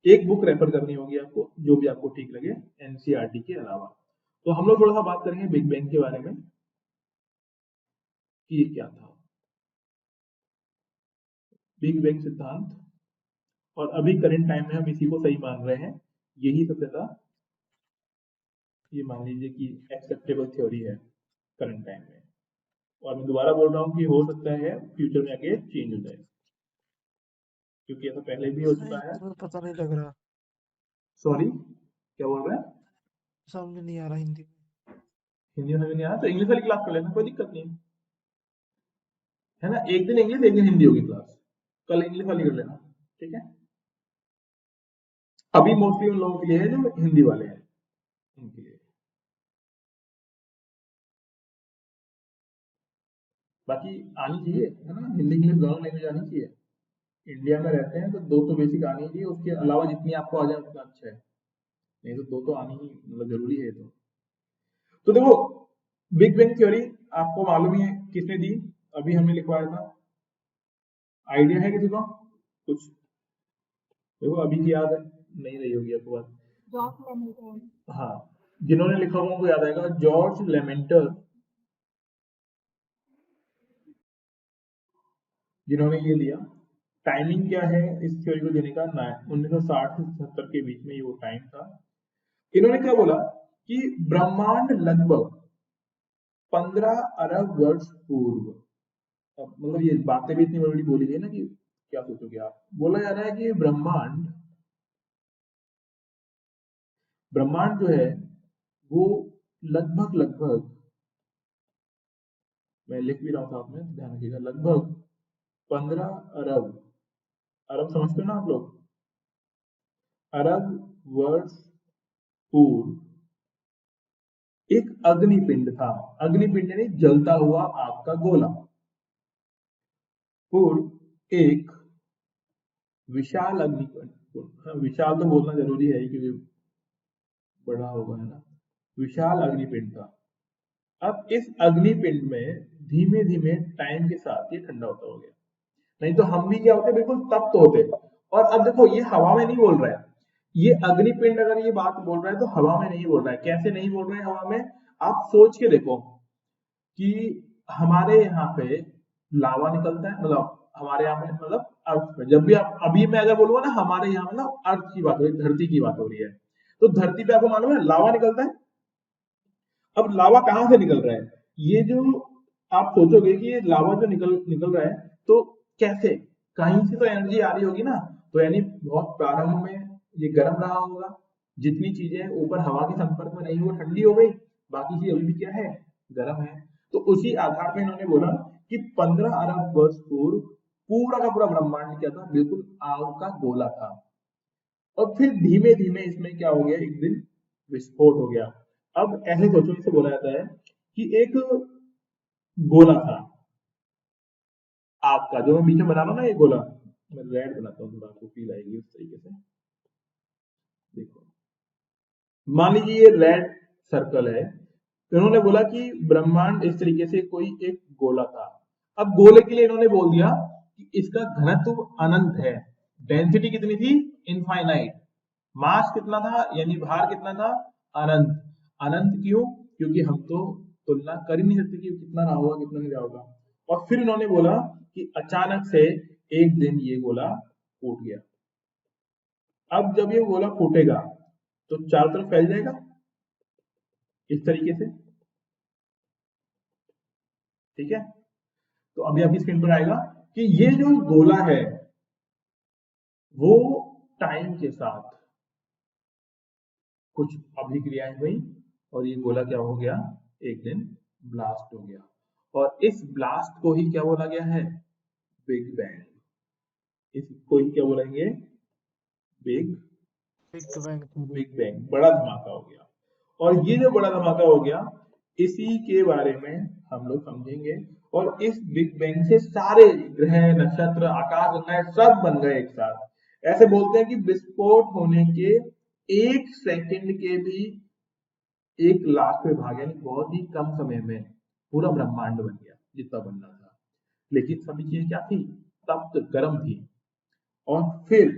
एक बुक रेफर करनी होगी आपको, जो भी आपको ठीक लगे एनसीईआरटी के अलावा। तो हम लोग थोड़ा सा बात करेंगे बिग बैंग के बारे में कि ये क्या था, बिग बैंग सिद्धांत। और अभी करंट टाइम में हम इसी को सही मान रहे हैं, यही सबसे ज्यादा ये मान लीजिए कि एक्सेप्टेबल थ्योरी है करंट टाइम में। और मैं दोबारा बोल रहा हूँ कि हो सकता है फ्यूचर में आगे चेंज हो जाए, क्योंकि ऐसा पहले भी हो चुका है। तो पता नहीं लग रहा, सॉरी, क्या बोल रहे हैं? समझ नहीं आ रहा हिंदी में। हिंदी में नहीं आया तो इंग्लिश वाली क्लास कर लेना, कोई दिक्कत नहीं है ना, एक दिन इंग्लिश एक दिन हिंदी होगी क्लास, कल इंग्लिश वाली कर लेना, ठीक है। अभी मोस्टली उन लोगों के लिए है जो हिंदी वाले हैं, उनके लिए। बाकी आनी चाहिए, है ना, हिंदी इंग्लिश दोनों लैंग्वेज आनी चाहिए। इंडिया में रहते हैं तो दो तो बेसिक आनी चाहिए, उसके अलावा जितनी आपको आ जाए उतना अच्छा है, नहीं तो दो तो आनी ही मतलब जरूरी है। तो देखो बिग बैंग थ्योरी आपको मालूम ही है किसने दी, अभी हमने लिखवाया था, आइडिया है किसी को कुछ? देखो अभी की याद है नहीं रही होगी आपको बात। जॉर्ज लेमेंटन। हाँ, जिन्होंने लिखा होगा उनको याद आएगा, जॉर्ज लेमेंटर, जिन्होंने ये दिया। टाइमिंग क्या है इस थ्योरी को देने का, 1960 से 70 के बीच में ये वो टाइम था। इन्होंने क्या बोला कि ब्रह्मांड लगभग 15 अरब वर्ष पूर्व मतलब ये बातें भी इतनी बड़ी बड़ी बोली गई ना कि क्या सोचोगे आप। बोला जा रहा है कि ब्रह्मांड ब्रह्मांड जो है वो लगभग लगभग, मैं लिख भी रहा हूँ साथ में, ध्यान रखिएगा, लगभग 15 अरब, अरब समझते हो ना आप लोग, अरब वर्ष पूर्व एक अग्निपिंड था। अग्निपिंड यानी जलता हुआ आग का गोला। पूर्व एक विशाल अग्निपिंड, हाँ, विशाल तो बोलना जरूरी है क्योंकि बड़ा होगा, है ना। विशाल अग्निपिंड था। अब इस अग्निपिंड में धीमे धीमे टाइम के साथ ये ठंडा होता हो गया। नहीं तो हम भी क्या होते, बिल्कुल तप्त होते। और अब देखो ये हवा में नहीं बोल रहा है, ये अग्निपिंड अगर ये बात बोल रहा है तो हवा में नहीं बोल रहा है। कैसे नहीं बोल रहा है हवा में, आप सोच के देखो कि हमारे यहाँ पे लावा निकलता है, मतलब हमारे यहाँ पे, मतलब अर्थ पे, जब भी आप, अभी मैं अगर बोलूंगा ना हमारे यहाँ मतलब अर्थ की बात हो रही है, धरती की बात हो रही है, तो धरती पे आपको मालूम है लावा निकलता है। अब लावा कहाँ से निकल रहा है, ये जो आप सोचोगे कि ये लावा जो निकल निकल रहा है, तो कैसे, कहीं से तो एनर्जी आ रही होगी ना। तो यानी बहुत प्रारंभ में ये गर्म रहा होगा, जितनी चीजें ऊपर हवा के संपर्क में नहीं वो ठंडी हो गई, बाकी चीज अभी भी क्या है, गर्म है। तो उसी आधार पर इन्होंने बोला कि 15 अरब वर्ष पूर्व पूरा का पूरा ब्रह्मांड क्या था, बिल्कुल आग का गोला था। और फिर धीमे धीमे इसमें क्या हो गया, एक दिन विस्फोट हो गया। अब ऐसे सोचो, इसे बोला जाता है कि एक गोला था आग का, जो मैं बीच में बना रहा हूं ना ये गोला, मैं रेड बनाता हूँ थोड़ा, आपको फील आएगी उस तरीके से। देखो, मान लीजिए ये रेड सर्कल है, तो इन्होंने बोला कि ब्रह्मांड इस तरीके से कोई एक गोला था। अब गोले के लिए इन्होंने बोल दिया कि इसका घनत्व अनंत है, डेंसिटी कितनी थी, इनफाइनाइट, मास कितना था यानी भार कितना था, अनंत। अनंत क्यों, क्योंकि हम तो तुलना कर ही नहीं सकते कि कितना रहा होगा कितना नहीं रहा होगा। और फिर इन्होंने बोला कि अचानक से एक दिन ये गोला फूट गया। अब जब ये गोला फूटेगा तो चारों तरफ फैल जाएगा इस तरीके से, ठीक है। तो अभी आपकी स्क्रीन पर आएगा कि ये जो गोला है वो टाइम के साथ कुछ अभिक्रियाएं हुई और ये गोला क्या हो गया, एक दिन ब्लास्ट हो गया। और इस ब्लास्ट को ही क्या बोला गया है, बिग बैंग। इसको ही क्या बोलेंगे, big big bang theory. Big bang, बड़ा धमाका हो गया। और ये जो बड़ा धमाका हो गया, इसी के बारे में हम लोग समझेंगे। और इस बिग बैंग से सारे ग्रह, नक्षत्र, आकाश गंगाएं सब बन गए एक साथ। ऐसे बोलते हैं कि विस्फोट होने के 1 सेकंड के भी 1 लाखवें भाग, यानी बहुत ही कम समय में पूरा ब्रह्मांड बन गया जितना बनना था। लेकिन सभी चीजें क्या थी, तप्त गर्म थी। और फिर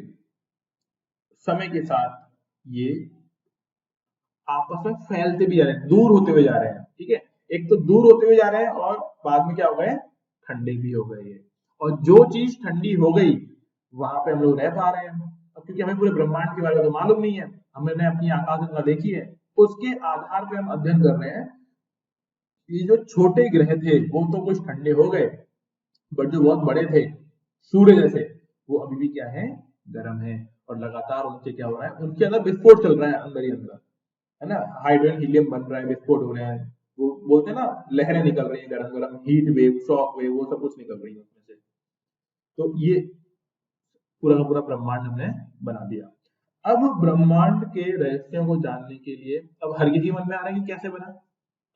समय के साथ ये आपस में फैलते भी जा रहे हैं, दूर होते हुए जा रहे हैं, ठीक है। एक तो दूर होते हुए जा रहे हैं और बाद में क्या हो गए, ठंडे भी हो गए ये। और जो चीज ठंडी हो गई वहां पे हम लोग रह पा रहे हैं। अब क्योंकि हमें पूरे ब्रह्मांड के बारे में तो मालूम नहीं है, हमने अपनी आकाश गंगा देखी है, उसके आधार पे हम अध्ययन कर रहे हैं। ये जो छोटे ग्रह थे वो तो कुछ ठंडे हो गए, बट जो बहुत बड़े थे सूर्य जैसे, वो अभी भी क्या है, गर्म है। और लगातार उनसे क्या हो रहा है, उनके अंदर विस्फोट चल रहा है, अंदर ही अंदर, है ना। हाइड्रोजन हीलियम बन रहा है, विस्फोट हो रहे हैं, वो बोलते हैं ना, लहरें निकल रही हैं, गरम गरम हीट वेव, शॉक वेव, वो सब कुछ निकल रही है उसमें से। तो ये पूरा का पूरा ब्रह्मांड हमने बना दिया। अब ब्रह्मांड के रहस्यों को जानने के लिए अब हर किसी मन में आ रहा है कि कैसे बना।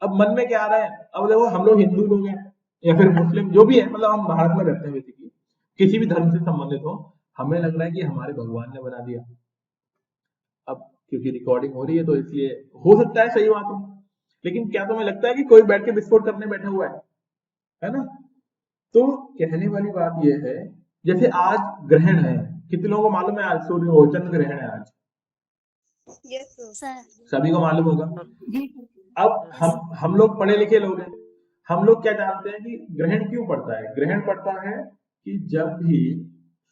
अब मन में क्या आ रहा है, अब देखो हम लोग हिंदू लोग हैं या फिर मुस्लिम जो भी है, मतलब हम भारत में रहते हैं बेसिकली, किसी भी धर्म से संबंधित हो, हमें लग रहा है कि हमारे भगवान ने बना दिया। अब क्योंकि रिकॉर्डिंग हो रही है तो इसलिए हो सकता है सही बात हो, लेकिन क्या तुम्हें लगता है कि कोई बैठ के विस्फोट करने बैठा हुआ है ना। तो कहने वाली बात यह है, जैसे आज ग्रहण है, कितने लोगों को मालूम है आज सूर्य चंद्र ग्रहण है आज, यस सर। सभी को मालूम होगा। अब हम लोग पढ़े लिखे लोग हैं, हम लोग क्या जानते हैं कि ग्रहण क्यों पड़ता है। ग्रहण पड़ता है कि जब भी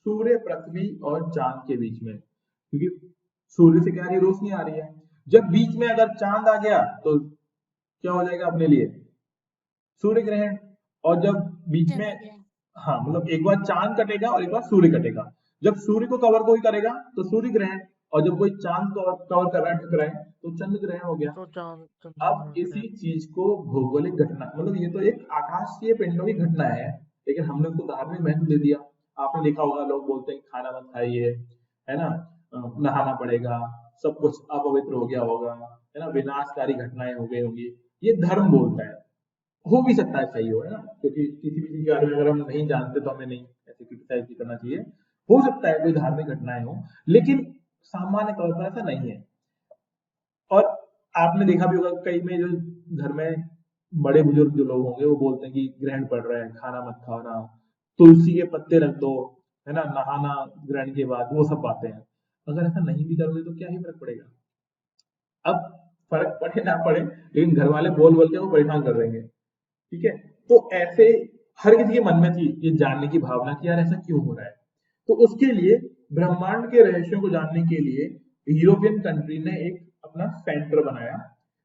सूर्य, पृथ्वी और चांद के बीच में, क्योंकि सूर्य से क्या आ रही है, रोशनी आ रही है, जब बीच में अगर चांद आ गया तो क्या हो जाएगा अपने लिए, सूर्य ग्रहण। और जब बीच में, हाँ मतलब एक बार चांद कटेगा और एक बार सूर्य कटेगा। जब सूर्य को कवर कोई करेगा तो सूर्य ग्रहण, और जब कोई चांद को कवर कर रहा है, ढक रहा है, तो चंद्र ग्रहण हो गया। तो चांद अब इसी चीज को भौगोलिक घटना, मतलब ये तो एक आकाशीय पिंडों की घटना है, लेकिन हमने उसको धार्मिक महत्व दे दिया। आपने देखा होगा लोग बोलते हैं खाना मत खाइए, है ना, नहाना पड़ेगा, सब कुछ अपवित्र हो गया होगा, है ना, विनाशकारी घटनाएं हो गई होंगी। ये धर्म बोलता है, हो भी सकता है सही हो, है ना, क्योंकि किसी भी चीज के बारे में अगर हम नहीं जानते तो हमें नहीं ऐसे क्रिटिसाइज करना चाहिए। हो सकता है कोई धार्मिक घटनाएं हो, लेकिन सामान्य तौर पर ऐसा नहीं है। और आपने देखा भी होगा कई में जो घर में बड़े बुजुर्ग जो लोग होंगे वो बोलते हैं कि ग्रहण पड़ रहा है, खाना मत खाना, तुलसी के पत्ते रख दो, है ना, नहाना ग्रहण के बाद, वो सब बातें हैं। अगर ऐसा नहीं भी करोगे तो क्या ही फर्क पड़ेगा। अब फर्क पड़े ना पड़े, लेकिन घर वाले बोल बोल के वो परेशान कर देंगे। ठीक है, तो ऐसे हर किसी के मन में थी ये जानने की भावना कि यार ऐसा क्यों हो रहा है। तो उसके लिए ब्रह्मांड के रहस्यों को जानने के लिए यूरोपियन कंट्री ने एक अपना सेंटर बनाया,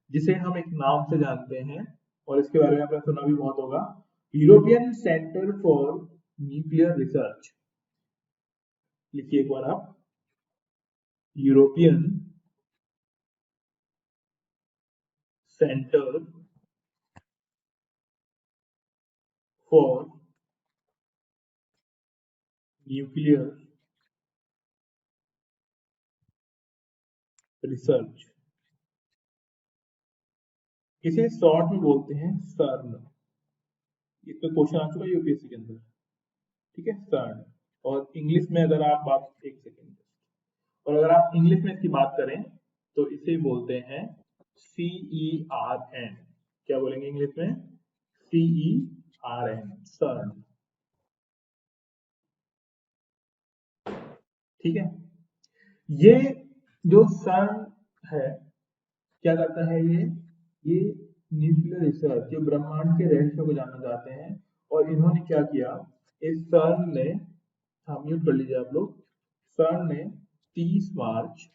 जिसे हम एक नाम से जानते हैं, और इसके बारे में आपने सुना भी बहुत होगा, European centre for nuclear research. लिखिए एक बार आप, European centre for nuclear research, इसे शॉर्ट में बोलते हैं सर्न। इस पे क्वेश्चन आ चुका है यूपीएससी के अंदर। ठीक है, सर्न। और इंग्लिश में अगर आप बात, एक सेकेंड, और अगर आप इंग्लिश में इसकी बात करें तो इसे बोलते हैं CERN। क्या बोलेंगे इंग्लिश में? CERN, सर्न। ठीक है, ये जो सर्न है क्या करता है, ये न्यूक्लियर रिसर्च, जो ब्रह्मांड के रहस्यों को जानना चाहते हैं। और इन्होंने क्या किया, इस सर्न ने, हाँ म्यूट कर लीजिए आप लोग, सर्न ने 30 मार्च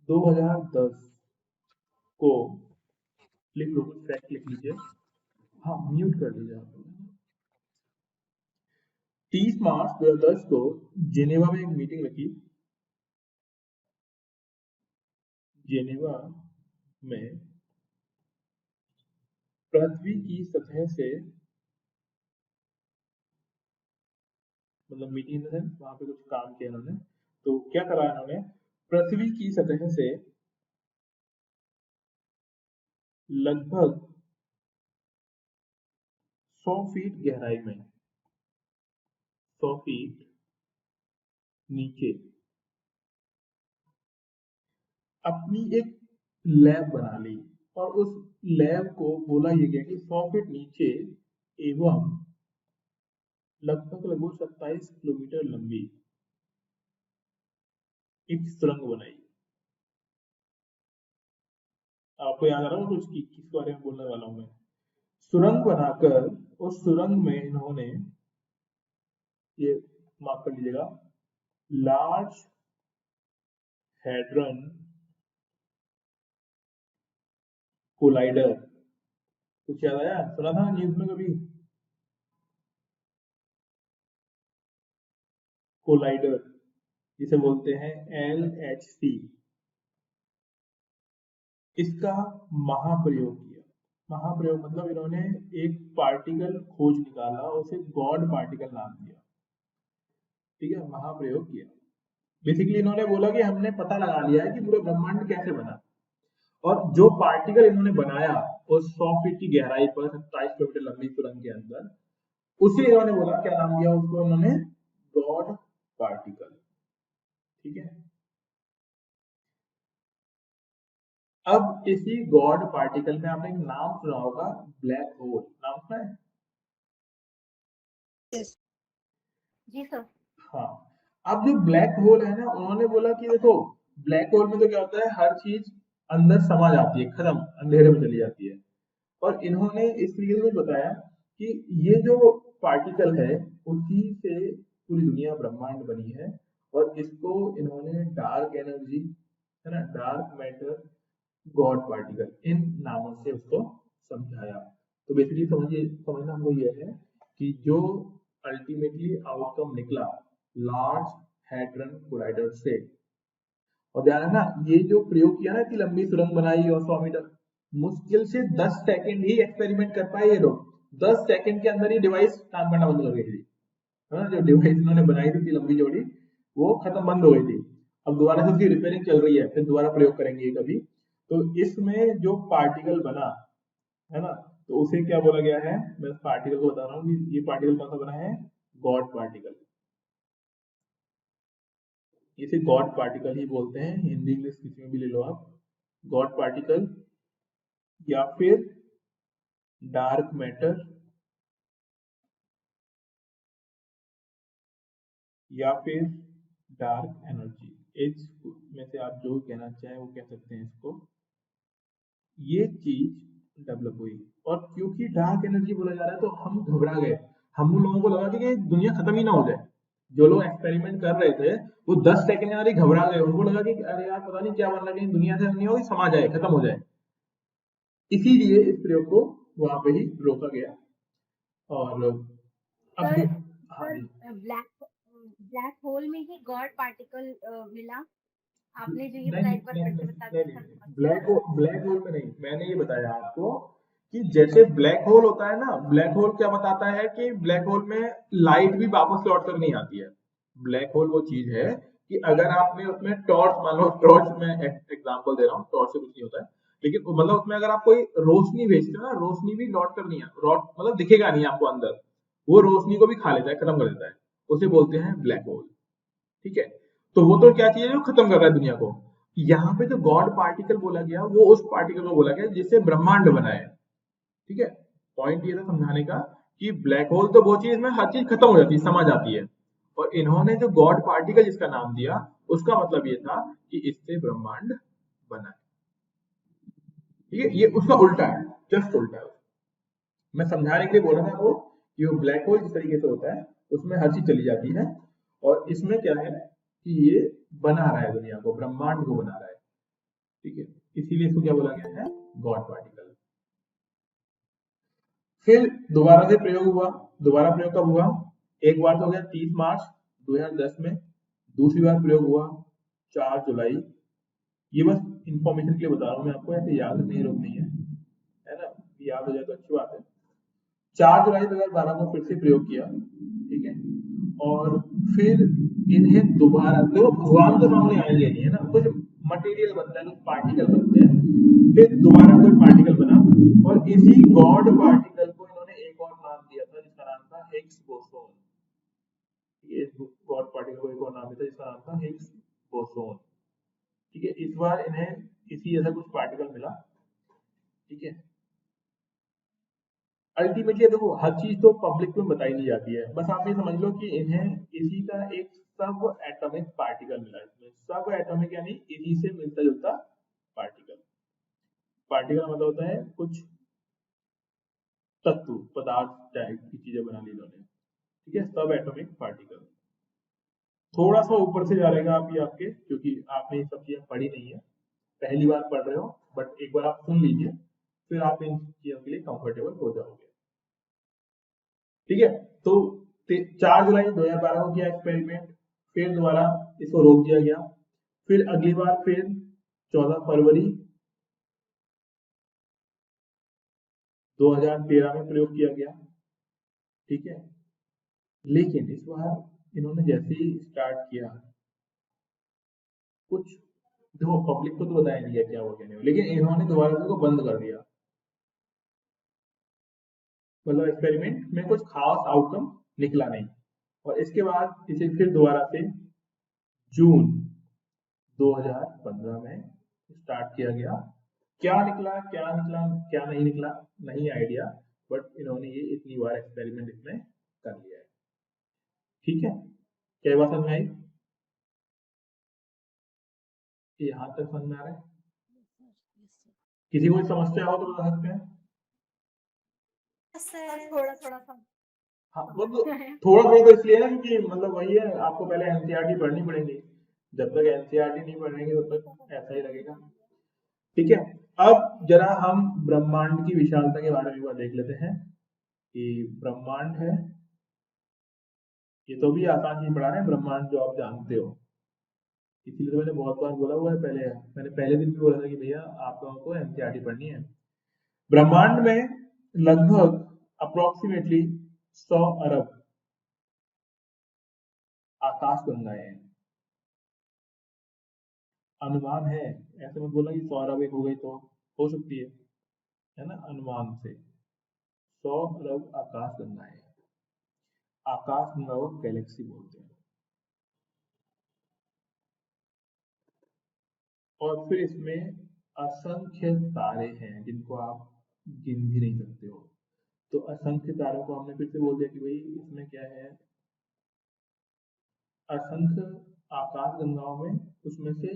2010 को, लिख लो कुछ फैक्ट लिख लीजिए, हाँ म्यूट कर लीजिए आप लोग। 30 मार्च 2010 को जेनेवा में एक मीटिंग रखी। जेनेवा में पृथ्वी की सतह से, मतलब मीटिंग में वहां पे कुछ काम किया इन्होंने, तो क्या करा इन्होंने, पृथ्वी की सतह से लगभग 100 फीट गहराई में, 100 फीट नीचे अपनी एक लैब बना ली। और उस लैब को बोला ये गया कि 100 फीट नीचे एवं लगभग 27 किलोमीटर लंबी एक सुरंग बनाई। आपको याद आ रहा है कुछ कि किस बारे में बोलने वाला हूं मैं? सुरंग बनाकर उस सुरंग में इन्होंने, ये माफ कर लीजिएगा, लार्ज हैड्रन कोलाइडर, कुछ याद आया? सुना था न्यूज में कभी? कोलाइडर जिसे बोलते हैं LHC, इसका महाप्रयोग किया। महाप्रयोग मतलब इन्होंने एक पार्टिकल खोज निकाला, उसे गॉड पार्टिकल नाम दिया। ठीक है, महाप्रयोग किया। बेसिकली इन्होंने बोला कि हमने पता लगा लिया है कि पूरा ब्रह्मांड कैसे बना। और जो पार्टिकल इन्होंने बनाया उस 100 फीट की गहराई पर 27 किलोमीटर लंबी सुरंग के अंदर, उसे इन्होंने बोला, क्या नाम दिया उसको इन्होंने? God particle. ठीक है, अब इसी गॉड पार्टिकल में आपने एक नाम सुना होगा, ब्लैक होल। नाम सुना है? जी सर। हाँ, अब जो ब्लैक होल है ना, उन्होंने बोला कि देखो ब्लैक होल में तो क्या होता है, हर चीज अंदर समा जाती है, खत्म, अंधेरे में चली जाती है। और इन्होंने इस तरीके से बताया कि ये जो पार्टिकल है उसी से पूरी दुनिया ब्रह्मांड बनी है। और इसको इन्होंने डार्क एनर्जी, है ना, डार्क मैटर, गॉड पार्टिकल, इन नामों से उसको समझाया। तो बेसिकली समझना हमको ये है कि जो अल्टीमेटली आउटकम निकला लार्ज हैड्रन कोलाइडर से, और ध्यान रखना ये जो प्रयोग किया ना, इतनी लंबी सुरंग बनाई और 100 मीटर, मुश्किल से 10 सेकंड ही एक्सपेरिमेंट कर पाए ये लोग। 10 सेकंड के अंदर ही डिवाइस काम करना बंद कर गई थी, है ना। जो डिवाइस इन्होंने बनाई थी लंबी चौड़ी, वो खत्म, बंद हो गई थी। अब दोबारा से उसकी रिपेयरिंग चल रही है, फिर दोबारा प्रयोग करेंगे कभी। तो इसमें जो पार्टिकल बना है ना, तो उसे क्या बोला गया है, मैं पार्टिकल को बता रहा हूँ कि ये पार्टिकल कौन सा बना है, गॉड पार्टिकल। इसे गॉड पार्टिकल ही बोलते हैं, हिंदी इंग्लिश किसी में भी ले लो आप, गॉड पार्टिकल या फिर डार्क मैटर या फिर डार्क एनर्जी, इस में से आप जो कहना चाहें वो कह सकते हैं इसको। ये चीज डेवलप हुई, और क्योंकि डार्क एनर्जी बोला जा रहा है तो हम घबरा गए, हम लोगों को लगा कि दुनिया खत्म ही ना हो जाए। जो लोग एक्सपेरिमेंट कर रहे थे वो 10 सेकंड के अंदर ही घबरा गए, उनको लगा कि अरे यार पता नहीं क्या बन रहा है, कहीं दुनिया से नहीं होगी, समा जाए, खत्म हो जाए। इसीलिए इस प्रयोग को वहां पे ही रोका गया। और अब हाँ जी, ब्लैक होल में ही गॉड पार्टिकल मिला। आपने जो ये नहीं बताया नहीं एक बार नहीं फिर से नहीं बता नहीं, दीजिए। नहीं, ब्लैक होल में नहीं, मैंने ये बताया आपको कि जैसे ब्लैक होल होता है ना, ब्लैक होल क्या बताता है कि ब्लैक होल में लाइट भी वापस लौट कर नहीं आती है। ब्लैक होल वो चीज है कि अगर आपने उसमें टॉर्च, मान लो टॉर्च में एग्जांपल दे रहा हूँ, टॉर्च से कुछ नहीं होता है, लेकिन मतलब उसमें अगर आप कोई रोशनी भेजते हो ना, रोशनी भी लौट कर नहीं मतलब दिखेगा नहीं आपको अंदर, वो रोशनी को भी खा लेता है, खत्म कर देता है, उसे बोलते हैं ब्लैक होल। ठीक है, तो वो तो क्या चीज है जो खत्म कर रहा है दुनिया को। यहाँ पे जो गॉड पार्टिकल बोला गया वो उस पार्टिकल को बोला गया जिससे ब्रह्मांड बना है। ठीक है, पॉइंट ये था समझाने का कि ब्लैक होल तो वो चीज में हर चीज खत्म हो जाती है, समा जाती है, और इन्होंने जो गॉड पार्टिकल जिसका नाम दिया उसका मतलब ये था कि इससे ब्रह्मांड बना है। ठीक है, ये उसका उल्टा है, जस्ट उल्टा है। मैं समझाने के लिए बोल रहा था वो कि वो ब्लैक होल जिस तरीके से होता है उसमें हर चीज चली जाती है, और इसमें क्या है कि ये बना रहा है दुनिया को, ब्रह्मांड को बना रहा है। ठीक है, इसीलिए इसको क्या बोला गया है, गॉड पार्टिकल। फिर दोबारा से प्रयोग हुआ, दोबारा प्रयोग कब हुआ, एक बार तो हो गया 30 मार्च 2010 में, दूसरी बार प्रयोग हुआ 4 जुलाई। ये बस इंफॉर्मेशन के लिए बता रहा हूँ मैं आपको, ऐसे याद रखने की जरूरत नहीं है ना, याद हो जाए तो अच्छी बात है। 4 जुलाई 2012 को फिर से प्रयोग किया। ठीक है, और फिर इन्हें दोबारा, देखो भगवान तो सामने आएंगे नहीं, है ना, कुछ मटेरियल बनता है, कुछ पार्टिकल बनते हैं, फिर दोबारा कोई पार्टिकल बना, और इसी गॉड पार्टिकल को इन्होंने एक और नाम दिया था जिसका नाम था हिग्स बोसोन। ये गॉड पार्टिकल को एक और नाम दिया था जिसका नाम था हिग्स बोसोन। ठीक है, इस बार इन्हें इसी जैसा कुछ पार्टिकल मिला। ठीक है, अल्टीमेटली देखो हर चीज तो पब्लिक में बताई नहीं जाती है, बस आप ये समझ लो कि इन्हें इसी का एक सब एटॉमिक पार्टिकल मिला। इसमें सब एटॉमिक यानी इसी से मिलता जुलता पार्टिकल। पार्टिकल मतलब होता है कुछ तत्व, पदार्थ टाइप की चीजें बना ली इन्होंने। ठीक है, सब एटॉमिक पार्टिकल। थोड़ा सा ऊपर से जा रहेगा आप ये आपके, क्योंकि आपने ये सब चीजें पढ़ी नहीं है, पहली बार पढ़ रहे हो, बट एक बार आप सुन लीजिए, फिर आप इन चीजों के लिए कंफर्टेबल हो जाओगे। ठीक है, तो 4 जुलाई 2012 को किया एक्सपेरिमेंट, फिर दोबारा इसको रोक दिया गया, फिर अगली बार फिर 14 फरवरी 2013 में प्रयोग किया गया। ठीक है, लेकिन इस बार इन्होंने जैसे ही स्टार्ट किया, कुछ देखो पब्लिक को तो बताया नहीं गया क्या हुआ क्या नहीं, लेकिन इन्होंने दोबारा से उसको बंद कर दिया। मतलब एक्सपेरिमेंट में कुछ खास आउटकम निकला नहीं, और इसके बाद इसे फिर दोबारा से जून 2015 में स्टार्ट किया गया। क्या निकला क्या नहीं निकला, नहीं आइडिया, बट इन्होंने ये इतनी बार एक्सपेरिमेंट इसमें कर लिया है। ठीक है, क्या बात समझ में आई, यहाँ तक समझ में आ रहा है? किसी को समस्या हो तो बता सकते हैं। थोड़ा थोड़ा सा हाँ, मतलब थोड़ा थोड़ा तो इसलिए है क्योंकि मतलब वही है, आपको पहले एनसीईआरटी पढ़नी पड़ेगी, जब तक एनसीईआरटी नहीं पढ़ेंगे तब तक ऐसा ही लगेगा। ठीक है, अब जरा हम ब्रह्मांड की विशालता के बारे में एक बार देख लेते हैं कि ब्रह्मांड है, ये तो भी आसान चीज पढ़ा रहे हैं, ब्रह्मांड जो आप जानते हो, इसीलिए तो मैंने बहुत बार बोला हुआ है, मैंने पहले दिन भी बोला था कि भैया आप लोगों को एनसीईआरटी पढ़नी है। ब्रह्मांड में लगभग अप्रोक्सीमेटली 100 अरब आकाश गंगाएं हैं। अनुमान है, ऐसे मत बोला कि 100 अरब एक हो गई तो हो सकती है ना, अनुमान से 100 अरब आकाश गंगाएं हैं। आकाश गंगा को गैलेक्सी बोलते हैं। और फिर इसमें असंख्य तारे हैं जिनको आप गिन भी नहीं सकते हो। तो असंख्य तारों को हमने फिर से बोल दिया कि भाई इसमें क्या है, असंख्य आकाश गंगाओं में उसमें से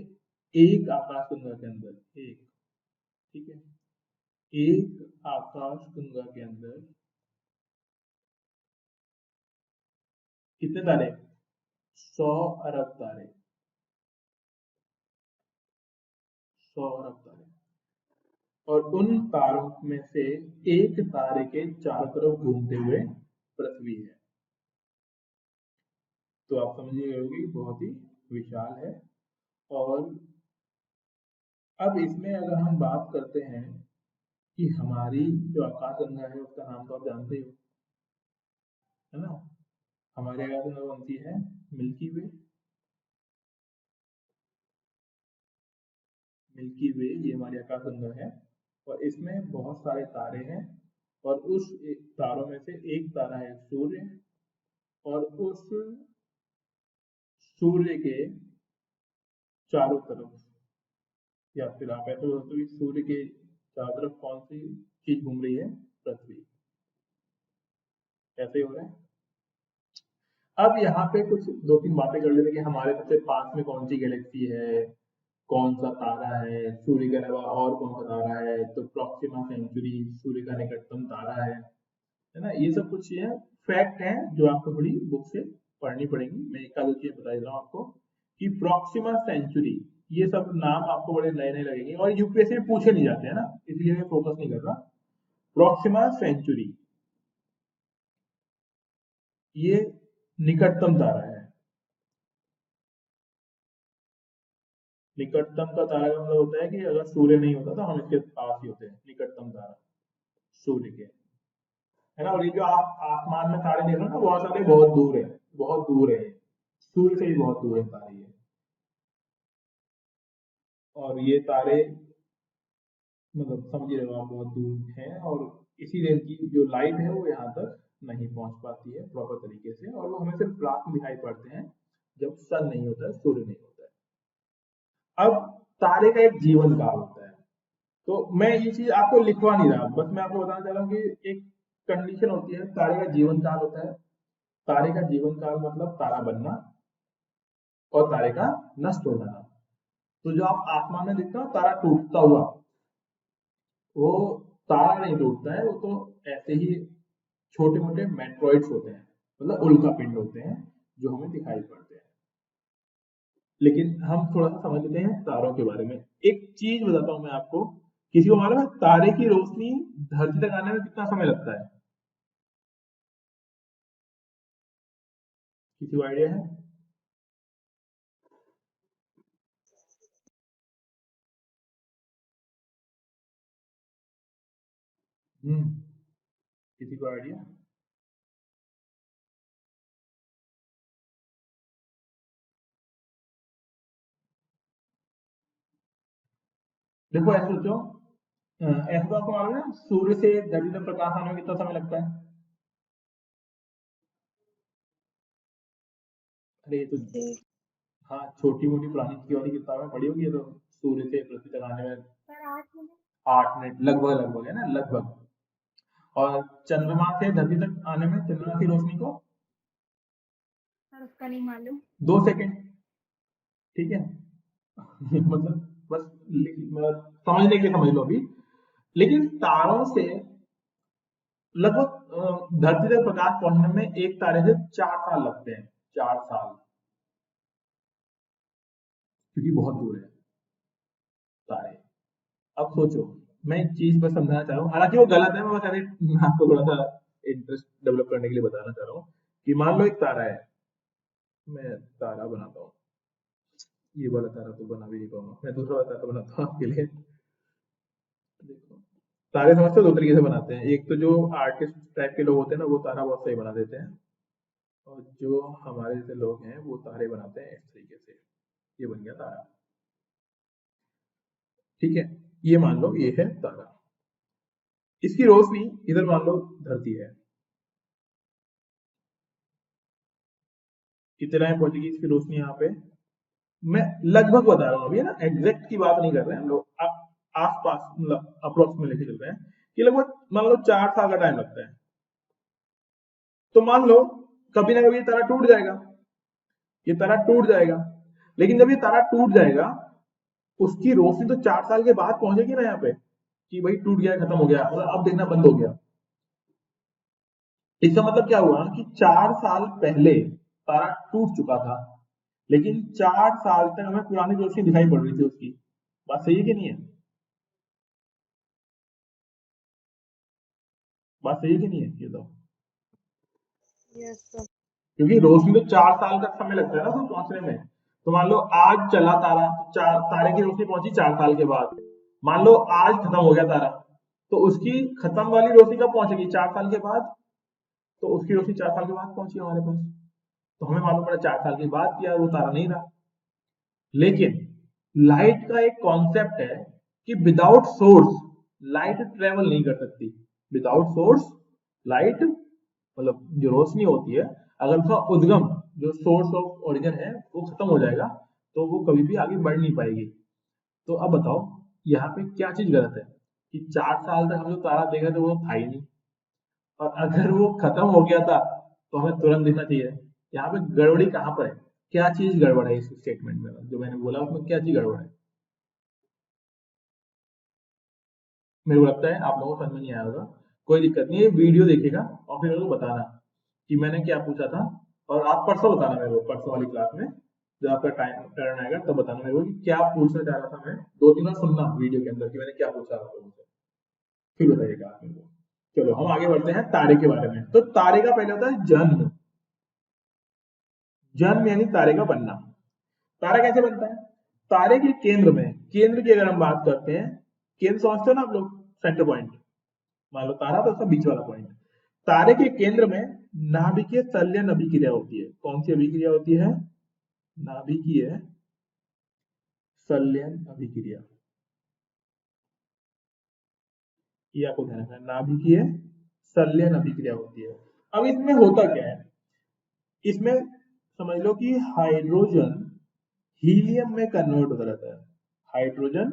एक आकाश गंगा के अंदर एक, ठीक है, एक आकाश गंगा के अंदर कितने तारे, 100 अरब तारे, 100 अरब तारे। और उन तारों में से एक तारे के चारों तरफ घूमते हुए पृथ्वी है। तो आप समझिए होगी बहुत ही विशाल है। और अब इसमें अगर हम बात करते हैं कि हमारी जो आकाश गंगा है उसका नाम तो आप जानते ही हो, है ना, हमारी आकाश गंगा कौन सी है, मिल्की वे। मिल्की वे ये हमारी आकाश गंगा है और इसमें बहुत सारे तारे हैं और उस तारों में से एक तारा है सूर्य और उस सूर्य के चारों तरफ, या फिर आप ऐसे बोल सकते हो कि सूर्य के चारों तरफ कौन सी चीज घूम रही है, पृथ्वी। ऐसे हो रहा है। अब यहाँ पे कुछ दो तीन बातें कर लेते हैं कि हमारे सबसे पास में कौन सी गैलेक्सी है, कौन सा तारा है, सूर्य के अलावा और कौन सा तारा है। तो प्रॉक्सिमा सेंचुरी सूर्य का निकटतम तारा है ना। ये सब कुछ ये फैक्ट है जो आपको थोड़ी बुक से पढ़नी पड़ेगी। मैं एक आध चीज बता देता हूँ आपको कि प्रॉक्सिमा सेंचुरी, ये सब नाम आपको बड़े नए नए लगेंगे और यूपीएससी में पूछे नहीं जाते हैं ना, इसलिए मैं फोकस नहीं कर रहा। प्रॉक्सिमा सेंचुरी ये निकटतम तारा है। निकटतम का तारा का मतलब होता है कि अगर सूर्य नहीं होता तो हम इसके पास ही होते हैं, निकटतम तारा सूर्य के, है ना। और ये जो आप आसमान में तारे देख रहे हो ना, बहुत सारे बहुत दूर है, बहुत दूर है, सूर्य से भी बहुत दूर है तारे ये। और ये तारे मतलब समझ रहे हो आप, बहुत दूर हैं और इसीलिए इनकी जो लाइट है वो यहाँ तक नहीं पहुंच पाती है प्रॉपर तरीके से, और वो हमें सिर्फ रात में दिखाई पड़ते हैं जब सन नहीं होता है, सूर्य नहीं होता है। अब तारे का एक जीवन काल होता है, तो मैं ये चीज आपको लिखवा नहीं रहा, बस मैं आपको बताना चाह रहा हूँ कि एक कंडीशन होती है, तारे का जीवन काल होता है। तारे का जीवन काल मतलब तारा बनना और तारे का नष्ट हो जाना। तो जो आप आसमान में देखते हो तारा टूटता हुआ, वो तारा नहीं टूटता है, वो तो ऐसे ही छोटे मोटे मेट्रॉइड्स होते हैं, मतलब उल्का पिंड होते हैं जो हमें दिखाई पड़ते हैं। लेकिन हम थोड़ा सा समझ लेते हैं तारों के बारे में। एक चीज बताता हूं मैं आपको, किसी को मालूम है तारे की रोशनी धरती तक आने में कितना समय लगता है, किसी को आइडिया है? किसी को आइडिया? देखो ऐसे सोचो, ऐसा तो आपको मालूम है सूर्य से धरती तक प्रकाश आने में कितना समय लगता है? अरे ये तो जी हाँ, छोटी मोटी पुरानी की वाली किताबें पढ़ी होगी, ये तो सूर्य से पृथ्वी तक आने में सर 8 मिनट। 8 मिनट लगभग लगभग, है ना, लगभग। और चंद्रमा से धरती तक आने में चंद्रमा की रोशनी को सर उसका नहीं मालूम। 2 सेकंड, ठीक है। मतलब बस मतलब समझने के लिए समझ लो अभी। लेकिन तारों से लगभग धरती तक प्रकाश पहुंचने में एक तारे से 4 साल लगते हैं, 4 साल, क्योंकि बहुत दूर है तारे। अब सोचो, मैं एक चीज बस समझाना चाह रहा हूँ, हालांकि वो गलत है, मैं बस अभी आपको थोड़ा सा इंटरेस्ट डेवलप करने के लिए बताना चाह रहा हूँ कि मान लो एक तारा है, मैं तारा बनाता हूँ, ये वाला तारा तो बना भी नहीं पाऊंगा, मैं दूसरा वाला तारा बनाता हूँ आपके लिए। देखो, तारे समझते हो, दो तरीके से बनाते हैं, एक तो जो आर्टिस्ट टाइप के लोग होते हैं ना, वो तारा बहुत सही बना देते हैं, और जो हमारे जैसे लोग हैं वो तारे बनाते हैं इस तरीके से, ये बन गया तारा। ठीक है, ये मान लो ये है तारा, इसकी रोशनी इधर मान लो धरती है, कितना टाइम पहुंचेगी इसकी रोशनी यहाँ पे, मैं लगभग बता रहा हूँ अभी, है ना, एग्जैक्ट की बात नहीं कर रहे हैं हम लोग, आस पास मतलब अप्रोक्स में लेके चल रहे हैं कि लगभग मान लो 4 साल का टाइम लगता है। तो मान लो कभी ना कभी ये तारा टूट जाएगा, ये तारा टूट जाएगा, लेकिन जब ये तारा टूट जाएगा, उसकी रोशनी तो 4 साल के बाद पहुंचेगी ना यहाँ पे, कि भाई टूट गया, खत्म हो गया, और अब देखना बंद हो गया। इसका मतलब क्या हुआ कि 4 साल पहले तारा टूट चुका था, लेकिन 4 साल तक हमें पुरानी रोशनी दिखाई पड़ रही थी उसकी। बात सही है कि नहीं है? बात सही है कि नहीं है ये तो? Yes sir. क्योंकि रोशनी तो 4 साल का समय लगता है ना उसको पहुंचने में। तो मान लो आज चला तारा, तो चार तारे की रोशनी पहुंची 4 साल के बाद, मान लो आज खत्म हो गया तारा, तो उसकी खत्म वाली रोशनी कब पहुंचेगी? 4 साल के बाद। तो उसकी रोशनी 4 साल के बाद पहुंची हमारे पास, तो हमें मालूम पड़ा 4 साल के बाद किया, वो तारा नहीं रहा। लेकिन लाइट का एक कॉन्सेप्ट है कि विदाउट सोर्स लाइट ट्रेवल नहीं कर सकती। विदाउट सोर्स लाइट, मतलब जो रोशनी होती है, अगर उसका उद्गम, जो सोर्स ऑफ ओरिजिन है, वो खत्म हो जाएगा, तो वो कभी भी आगे बढ़ नहीं पाएगी। तो अब बताओ यहाँ पे क्या चीज गलत है कि 4 साल तक हम जो तारा देख रहे थे वो था ही नहीं, और अगर वो खत्म हो गया था तो हमें तुरंत दिखना चाहिए। यहाँ पे गड़बड़ी कहाँ पर है? क्या चीज गड़बड़ है इस स्टेटमेंट में, जो मैंने बोला उसमें क्या चीज गड़बड़ है? मेरे को लगता है आप लोगों को समझ में नहीं आया होगा, कोई दिक्कत नहीं है, वीडियो देखिएगा और फिर मेरे को बताना कि मैंने क्या पूछा था, और आप परसों बताना मेरे को, परसों वाली क्लास में जब आपका टाइम टर्न आएगा तब बताना मेरे को कि क्या पूछना चाह रहा था मैं, 2-3 बार सुनना वीडियो के अंदर कि मैंने क्या पूछा आप लोगों से, फिर बताइएगा आप मेरे को। चलो हम आगे बढ़ते हैं तारे के बारे में। तो तारे का पहले होता है जन्म, जन्म यानी तारे का बनना। तारा कैसे बनता है? तारे के केंद्र में, केंद्र की अगर हम बात करते हैं, केंद्र समझते हो ना आप लोग, सेंटर पॉइंट, मान लो तारा तो उसका बीच वाला पॉइंट, तारे के केंद्र में नाभिकीय संलयन अभिक्रिया होती है। कौन सी अभिक्रिया होती है? नाभिकीय संलयन अभिक्रिया, ये आपको ध्यान रखना है, नाभिकीय संलयन अभिक्रिया होती है। अब इसमें होता क्या है, इसमें समझ लो कि हाइड्रोजन हीलियम में कन्वर्ट होता रहता है। हाइड्रोजन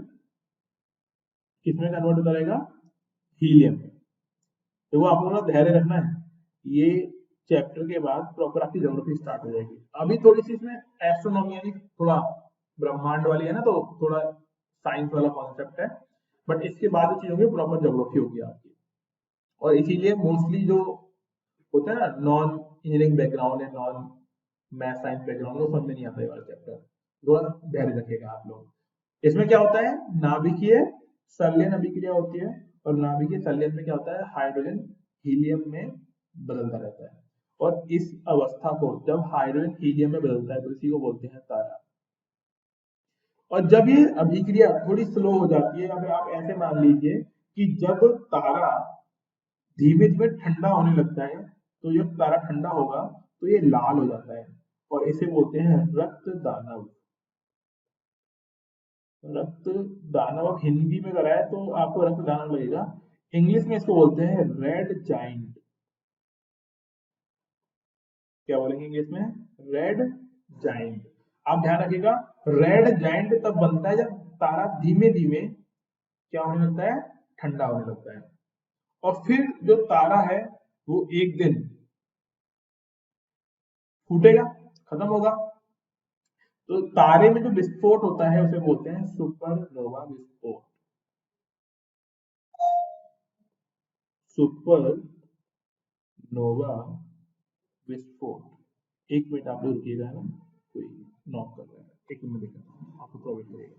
किसमें कन्वर्ट होता रहेगा? हीलियम में। तो वो आप लोगों को धैर्य रखना है, ये चैप्टर के बाद प्रॉपर आपकी ज्योग्राफी स्टार्ट हो जाएगी। अभी थोड़ी सी इसमें एस्ट्रोनॉमी यानी थोड़ा ब्रह्मांड वाली है ना, तो थोड़ा साइंस वाला कॉन्सेप्ट है, बट इसके बाद जो चीज होगी प्रॉपर ज्योग्राफी होगी आपकी। और इसीलिए मोस्टली जो होता है ना नॉन इंजीनियरिंग बैकग्राउंड है, नॉन मैथ साइंस बैकग्राउंड, वो समझ में नहीं आता ये वाला चैप्टर, थोड़ा धैर्य रखिएगा आप लोग। इसमें क्या होता है? नाभिकीय संलयन अभिक्रिया होती है, और नाभिकीय संलयन में क्या होता है? हाइड्रोजन हीलियम में बदलता रहता है, और इस अवस्था को जब हाइड्रोजन हीलियम में बदलता है तो इसी को बोलते हैं तारा। और जब ये अभिक्रिया थोड़ी स्लो हो जाती है, अगर आप ऐसे मान लीजिए कि जब तारा धीमे धीमे ठंडा होने लगता है, तो जब तारा ठंडा होगा तो ये लाल हो जाता है, और इसे बोलते हैं रक्त दानव। रक्त दानव अब हिंदी में कराए तो आपको रक्त दानव लगेगा, इंग्लिश में इसको बोलते हैं रेड जाइंट। क्या बोलेंगे इंग्लिश में? Red giant. आप ध्यान रखिएगा, रेड जाइंट तब बनता है जब तारा धीमे धीमे क्या होने लगता है? ठंडा होने लगता है, और फिर जो तारा है वो एक दिन फूटेगा, खत्म होगा। तो तारे में जो विस्फोट होता है उसे बोलते हैं सुपरनोवा विस्फोट। सुपरनोवा विस्फोट। एक मिनट आप लोग रुकिएगा ना, कोई नॉक कर रहा है, एक मिनट देखा आपको प्रोवाइड करेगा।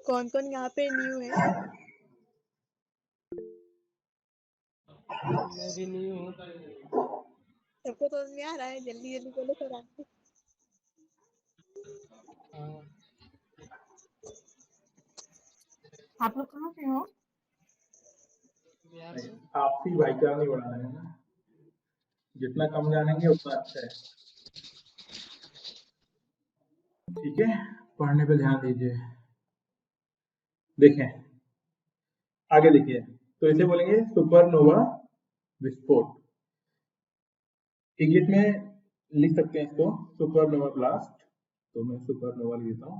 कौन कौन यहाँ पे न्यू है? मैं भी नहीं हूँ। सबको समझ में आ रहा है? जल्दी जल्दी बोलो सर आंसर। हाँ, आप लोग कहाँ से हो? बिहार नहीं, से। आपसी भाईचारा नहीं बढ़ाना है ना, जितना कम जानेंगे उतना अच्छा है। ठीक है, पढ़ने पे ध्यान दीजिए। देखें आगे, देखिए तो इसे बोलेंगे सुपरनोवा विस्फोट। इंग्लिश में लिख सकते हैं इसको सुपरनोवा ब्लास्ट, तो मैं सुपरनोवा लिख देता हूँ।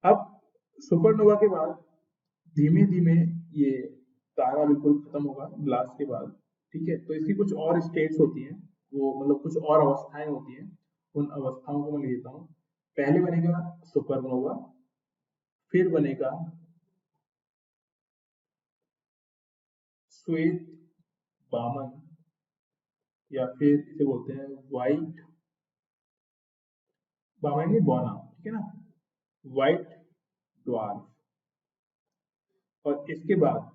अब सुपरनोवा के बाद धीमे धीमे ये तारा बिल्कुल खत्म होगा ब्लास्ट के बाद। ठीक है, तो इसकी कुछ और स्टेट्स होती हैं, वो मतलब कुछ और अवस्थाएं होती हैं, उन अवस्थाओं को मैं लिख देता हूँ। पहले बनेगा सुपरनोवा, फिर बनेगा श्वेत बामन, या फिर इसे बोलते हैं व्हाइट बामन नहीं बौना, ठीक है ना, व्हाइट ड्वार्फ। और इसके बाद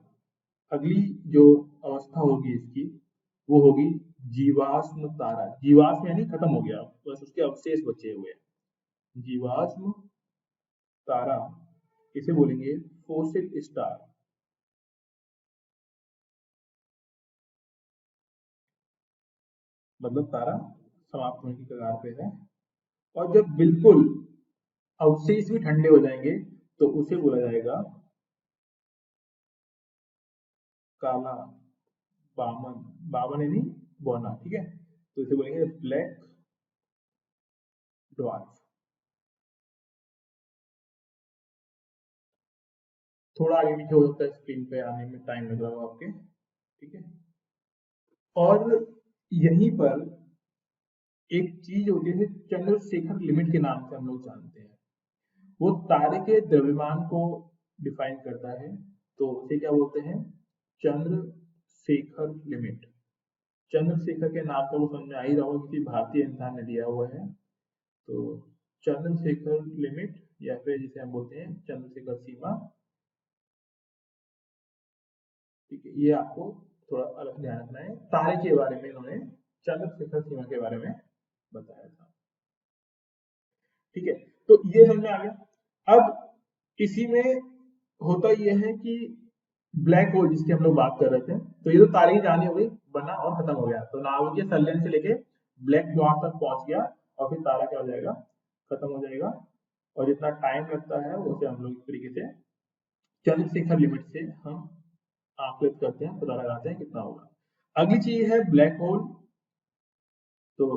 अगली जो अवस्था होगी इसकी, वो होगी जीवाश्म तारा। जीवाश्म यानी खत्म हो गया, बस उसके अवशेष बचे हुए हैं। जीवाश्म तारा, इसे बोलेंगे फोसिल स्टार। मतलब तारा समाप्त होने की कगार पे है। और जब बिल्कुल अवशेष भी ठंडे हो जाएंगे तो उसे बोला जाएगा काला बामन, बामन यानी बौना। ठीक है, तो इसे बोलेंगे ब्लैक ड्वार्फ। थोड़ा आगे पीछे हो सकता है, स्क्रीन पे आने में टाइम लग रहा हो आपके। ठीक है, और यहीं पर एक चीज होती है चंद्रशेखर लिमिट के नाम से हम लोग जानते हैं। वो तारे के द्रव्यमान को डिफाइन करता है, तो उसे क्या बोलते हैं, चंद्रशेखर लिमिट। चंद्रशेखर के नाम का वो समझ में आ ही रहा होगा, किसी भारतीय इंसान ने दिया हुआ है। तो चंद्रशेखर लिमिट, या फिर जिसे हम बोलते हैं चंद्रशेखर सीमा। ठीक है, ये आपको थोड़ा अलग ध्यान रखना है। तारे के बारे में इन्होंने चंद्रशेखर सीमा के बारे में बताया था। ठीक है, तो ये समझ में आ गया। अब इसी में होता यह है कि ब्लैक होल जिसकी हम लोग बात कर रहे थे, तो ये तो तारे की कहानी हो गई, बना और खत्म हो गया। तो नाभिकीय संलयन से लेके ब्लैक ड्वार्फ तक पहुंच गया, और फिर तारा क्या हो जाएगा, खत्म हो जाएगा। और जितना टाइम लगता है उसे हम लोग इस तरीके से चंद्रशेखर लिमिट से हम आकलित करते हैं, पता लगाते हैं कितना होगा। अगली चीज है ब्लैक होल। तो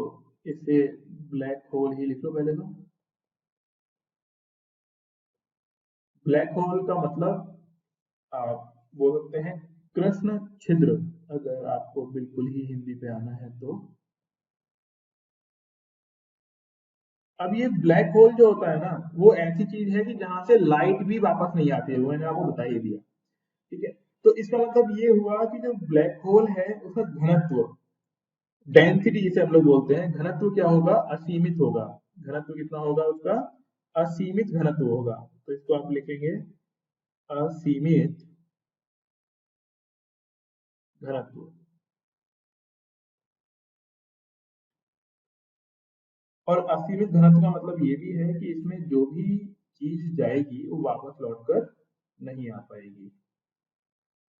इसे ब्लैक होल ही लिख लो पहले तो। ब्लैक होल का मतलब आप बोल सकते हैं कृष्ण छिद्र, अगर आपको बिल्कुल ही हिंदी पे आना है तो। अब ये ब्लैक होल जो होता है ना, वो ऐसी चीज है कि जहां से लाइट भी वापस नहीं आती है, वो मैंने आपको बता ही दिया। ठीक है, तो इसका मतलब ये हुआ कि जो ब्लैक होल है उसका घनत्व, डेंसिटी जिसे हम लोग बोलते हैं, घनत्व क्या होगा, असीमित होगा। घनत्व कितना होगा उसका, असीमित घनत्व होगा। तो इसको आप लिखेंगे असीमित घनत्व। और असीमित घनत्व का मतलब ये भी है कि इसमें जो भी चीज जाएगी वो वापस लौटकर नहीं आ पाएगी।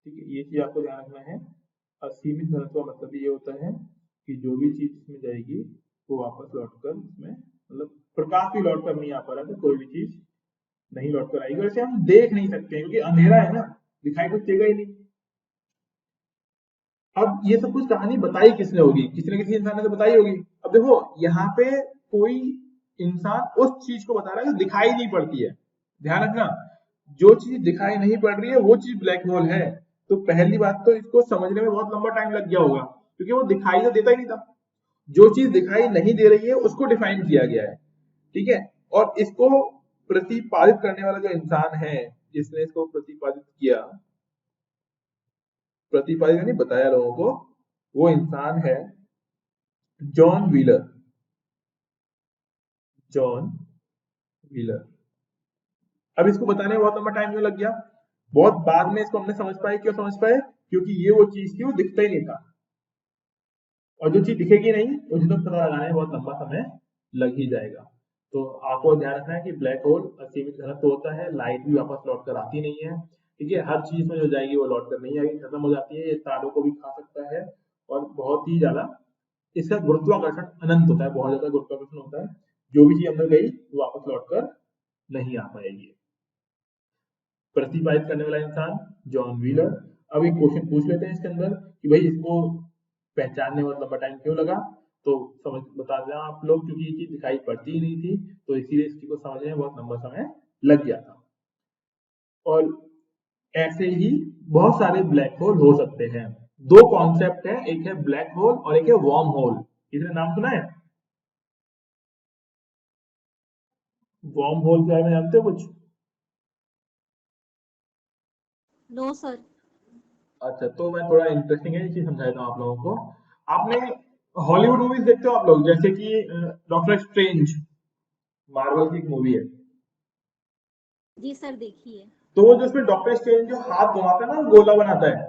ठीक है, ये चीज आपको ध्यान रखना है। असीमित घनत्व का मतलब ये होता है कि जो भी चीज इसमें जाएगी वो वापस लौटकर इसमें, मतलब प्रकाश भी लौटकर नहीं आ पा रहा, तो कोई भी चीज नहीं लौटकर आएगी। वैसे हम देख नहीं सकते क्योंकि अंधेरा है ना, दिखाई कुछ देगा ही नहीं। अब ये सब कुछ कहानी बताई किसने होगी, किसी न किसी इंसान ने तो बताई होगी। अब देखो यहाँ पे कोई इंसान उस चीज को बता रहा है जो दिखाई नहीं पड़ती है। ध्यान रखना, जो चीज दिखाई नहीं पड़ रही है वो चीज ब्लैक होल है। तो पहली बात तो इसको समझने में बहुत लंबा टाइम लग गया होगा, क्योंकि वो दिखाई तो देता ही नहीं था। जो चीज दिखाई नहीं दे रही है उसको डिफाइन किया गया है। ठीक है, और इसको प्रतिपादित करने वाला जो इंसान है, जिसने इसको प्रतिपादित किया, प्रतिपादित नहीं बताया लोगों को, वो इंसान है जॉन व्हीलर। John wheeler. अब इसको बताने में बहुत लंबा टाइम क्यों लग गया, बहुत बाद में इसको हमने समझ पाए। क्यों समझ पाए? क्योंकि ये वो चीज थी वो दिखता ही नहीं था, और जो चीज दिखेगी नहीं उसे तो पता लगाने में बहुत लंबा समय लग ही जाएगा। तो आपको ध्यान रखना है कि ब्लैक होल असीमित घनत्व होता है, लाइट भी वापस लौट कर आती नहीं है, ठीक है। हर चीज में जो जाएगी वो लौट कर नहीं आएगी, खत्म हो जाती है। ये तारों को भी खा सकता है, और बहुत ही ज्यादा इसका गुरुत्वाकर्षण अनंत होता है, बहुत ज्यादा गुरुत्वाकर्षण होता है। जो भी चीज अंदर गई वो वापस लौट कर नहीं आ पाएगी। प्रतिपादित करने वाला इंसान जॉन व्हीलर। अब एक क्वेश्चन पूछ लेते हैं इसके अंदर कि भाई इसको पहचानने में लंबा टाइम क्यों लगा, तो समझ बता दें आप लोग, क्योंकि ये चीज दिखाई पड़ती ही नहीं थी, तो इसीलिए इसको समझने में बहुत लंबा समय लग गया था। और ऐसे ही बहुत सारे ब्लैक होल हो सकते हैं। दो कॉन्सेप्ट है, एक है ब्लैक होल और एक है वर्म होल। किसने नाम सुना है? वर्म होल के बारे में जानते हो कुछ? No sir. अच्छा, तो मैं थोड़ा इंटरेस्टिंग है ये चीज समझा देता हूँ आप लोगों को। आपने हॉलीवुड मूवीज देखते हो आप लोग, जैसे कि डॉक्टर स्ट्रेंज, मार्वल की एक मूवी है। जी सर देखिए। तो वो जो उसमें डॉक्टर स्ट्रेंज जो हाथ घुमाता है ना, वो गोला बनाता है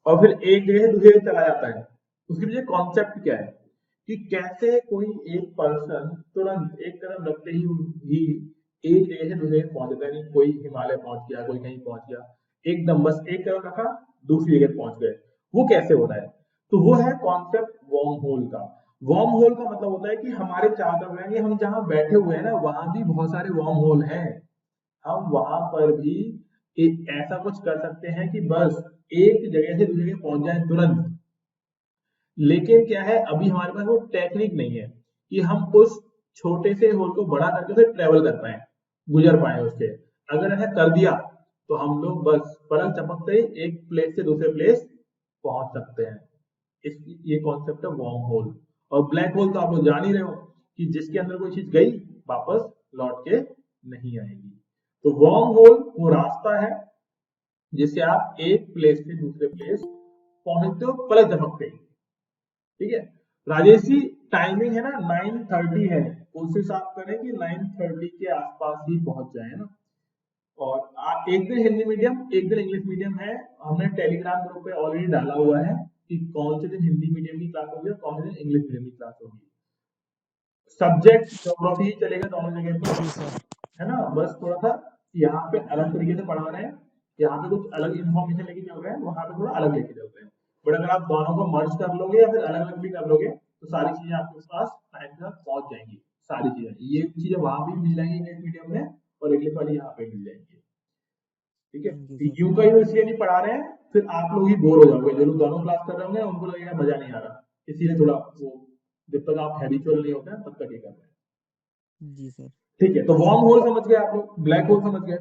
और फिर एक जगह से दूसरी जगह चला जाता है। उसके पीछे कॉन्सेप्ट क्या है कि कैसे कोई एक पर्सन तुरंत एक कदम रखते ही एक जगह से दूसरी जगह पहुंच जाता है। नहीं, कोई हिमालय पहुंच गया, कोई कहीं पहुंच गया, एकदम बस एक कदम रखा दूसरी जगह पहुंच गए। वो कैसे हो रहा है? तो वो है कॉन्सेप्ट वर्म होल का। वर्म होल का मतलब होता है कि हमारे चारों तरफ, यानी हम जहां बैठे हुए हैं ना, वहां भी बहुत सारे वर्म होल हैं। हम वहां पर भी एक ऐसा कुछ कर सकते हैं कि बस एक जगह से दूसरी जगह पहुंच जाए तुरंत। लेकिन क्या है, अभी हमारे पास वो टेक्निक नहीं है कि हम उस छोटे से होल को बड़ा करके उसे ट्रेवल कर पाए, गुजर पाए उससे। अगर ऐसा कर दिया तो हम लोग बस पलक झपकते ही एक प्लेस से दूसरे प्लेस पहुंच सकते हैं। इस ये कॉन्सेप्ट है वर्म होल। और ब्लैक होल तो आप लोग जान ही रहे हो कि जिसके अंदर कोई चीज गई वापस लौट के नहीं आएगी। तो वर्म होल वो रास्ता है जिससे आप एक प्लेस से दूसरे प्लेस पहुंचते हो पलक झपकते ही, ठीक है। राजेश जी, टाइमिंग है ना 9:30 है, कोशिश आप करें कि 9:30 के आसपास ही पहुंच जाए ना। और एक दिन हिंदी मीडियम एक दिन इंग्लिश मीडियम है, हमने टेलीग्राम ग्रुप पे ऑलरेडी डाला हुआ है कि कौन से दिन हिंदी मीडियम की क्लास होगी और कौन से दिन इंग्लिश मीडियम की क्लास होगी। सब्जेक्ट ज्योग्राफी ही चलेगा दोनों जगह पर, जी सर। है ना। बस थोड़ा सा यहाँ पे अलग तरीके से पढ़ा रहे हैं, यहाँ पे कुछ अलग इन्फॉर्मेशन लेके चल रहे हैं, वहां पे थोड़ा अलग लेके चल रहे हैं। बट अगर आप दोनों को मर्ज कर लोगे या फिर अलग अलग भी कर लोगे तो सारी चीजें आपके पास टाइम के साथ पहुंच जाएंगी। सारी चीजें, ये चीजें वहां भी मिल जाएंगी इंग्लिश मीडियम में, और इंग्लिश वाली यहाँ पे मिल जाएंगी, ठीक जी है। सर। यूं का यूं इसलिए नहीं पढ़ा रहे हैं, फिर आप लोग ही बोर हो जाओगे। जो लोग दोनों क्लास कर रहे होंगे उनको लगेगा मजा नहीं आ रहा, इसीलिए थोड़ा वो, जब तक आप हैबिचुअल नहीं होते हैं तब तक ये कर रहे हैं, जी सर। ठीक है। तो वार्म होल समझ गए आप लोग, ब्लैक होल समझ गए,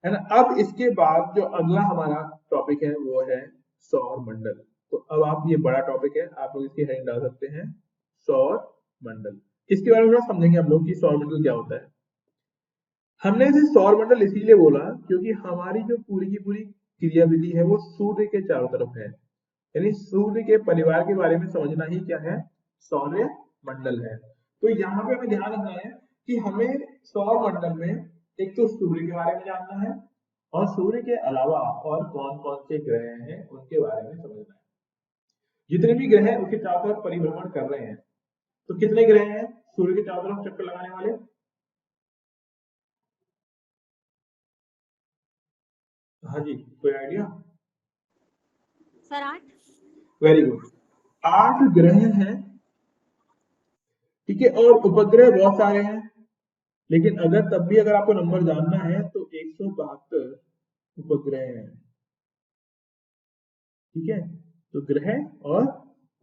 है ना। अब इसके बाद जो अगला हमारा टॉपिक है वो है सौर मंडल। तो अब आप, ये बड़ा टॉपिक है, आप लोग इसकी हेडिंग डाल सकते हैं सौर मंडल। इसके बारे में थोड़ा समझेंगे हम लोग कि सौर मंडल क्या होता है। हमने इसे सौर मंडल इसीलिए बोला क्योंकि हमारी जो पूरी की पूरी क्रियाविधि है वो सूर्य के चारों तरफ है, यानी सूर्य के परिवार के बारे में समझना ही क्या है, सौर मंडल है। तो यहाँ पे हमें ध्यान रखना है कि हमें सौर मंडल में एक तो सूर्य के बारे में जानना है, और सूर्य के अलावा और कौन कौन से ग्रह हैं उनके बारे में समझना है। जितने भी ग्रह हैं उसके चारों तरफ परिभ्रमण कर रहे हैं। तो कितने ग्रह हैं सूर्य के चारों तरफ चक्कर लगाने वाले? हाँ जी, कोई आइडिया? सर 8। वेरी गुड, 8 ग्रह हैं, ठीक है। और उपग्रह बहुत सारे हैं, लेकिन अगर तब भी अगर आपको नंबर जानना है तो 172 उपग्रह हैं, ठीक है। तो ग्रह और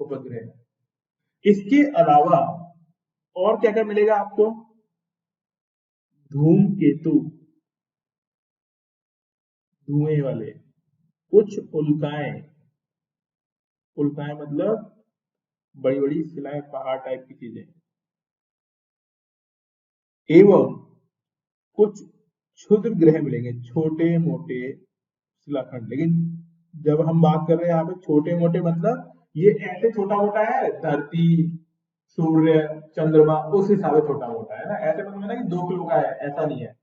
उपग्रह, इसके अलावा और क्या क्या मिलेगा आपको? धूमकेतु, धुएं वाले, कुछ उल्काएं, उल्काएं मतलब बड़ी बड़ी शिलाएं, पहाड़ टाइप की चीजें, एवं कुछ क्षुद्र ग्रह मिलेंगे, छोटे मोटे शिलाखंड। लेकिन जब हम बात कर रहे हैं यहाँ पे छोटे मोटे, मतलब ये ऐसे छोटा मोटा है धरती सूर्य, चंद्रमा उस हिसाब से छोटा मोटा है ना। ऐसे मतलब है ना कि 2 किलो का है, ऐसा नहीं है,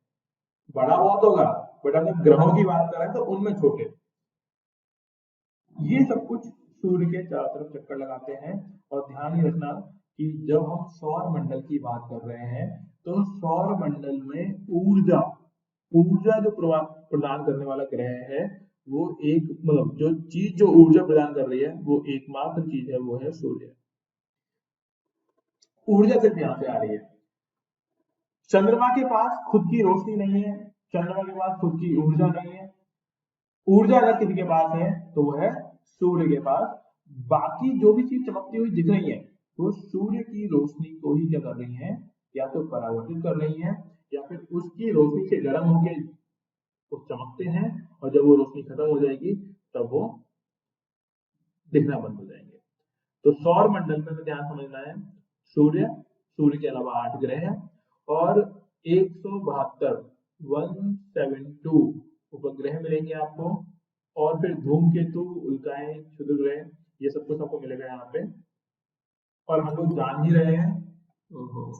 बड़ा बहुत होगा, बट हम जब ग्रहों की बात कर रहे हैं तो उनमें छोटे। ये सब कुछ सूर्य के चारों तरफ चक्कर लगाते हैं। और ध्यान ही रखना कि जब हम सौर मंडल की बात कर रहे हैं तो सौर मंडल में ऊर्जा ऊर्जा जो प्रदान करने वाला ग्रह है वो एक मतलब जो चीज जो ऊर्जा प्रदान कर रही है वो एकमात्र चीज है, वो है सूर्य। ऊर्जा सिर्फ यहाँ से आ रही है। चंद्रमा के पास खुद की रोशनी नहीं है, चंद्रमा के पास खुद की ऊर्जा नहीं है। ऊर्जा अगर किसी के पास है तो वो है सूर्य के पास। बाकी जो भी चीज चमकती हुई दिख रही है वो सूर्य की रोशनी को ही क्या कर रही है, या तो परावर्तित कर रही है या फिर उसकी रोशनी से गर्म होकर वो चमकते हैं, और जब वो रोशनी खत्म हो जाएगी तब वो दिखना बंद हो जाएंगे। तो सौर मंडल में हमें ध्यान समझना है, सूर्य, सूर्य के अलावा 8 ग्रह हैं और 172 उपग्रह मिलेंगे आपको, और फिर धूमकेतु, उल्काएं, क्षुद्र ग्रह, ये सब कुछ आपको मिलेगा यहाँ पे। और हम लोग जान ही रहे हैं, ओहो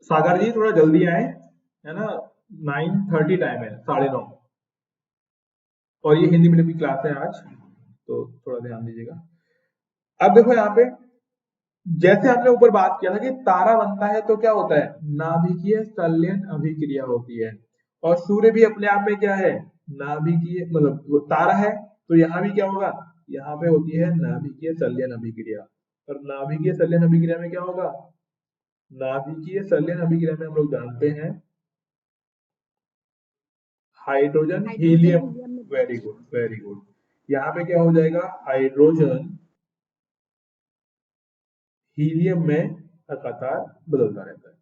सागर जी थोड़ा जल्दी आए, है ना, 9:30 टाइम है, 9:30, और ये हिंदी मीडियम की क्लास है आज, तो थोड़ा ध्यान दीजिएगा। अब देखो यहाँ पे जैसे हमने ऊपर बात किया था कि तारा बनता है तो क्या होता है, नाभिकीय संलयन अभिक्रिया होती है। और सूर्य भी अपने आप में क्या है, नाभिकीय, मतलब वो तारा है तो यहाँ भी क्या होगा, यहाँ पे होती है नाभिकीय संलयन अभिक्रिया। और नाभिकीय संलयन अभिक्रिया में क्या होगा, नाभिकीय संलयन अभिक्रिया में हम लोग जानते हैं hydrogen helium, very good very good. यहाँ पे क्या हो जाएगा, हाइड्रोजन हीलियम में लगातार बदलता रहता है,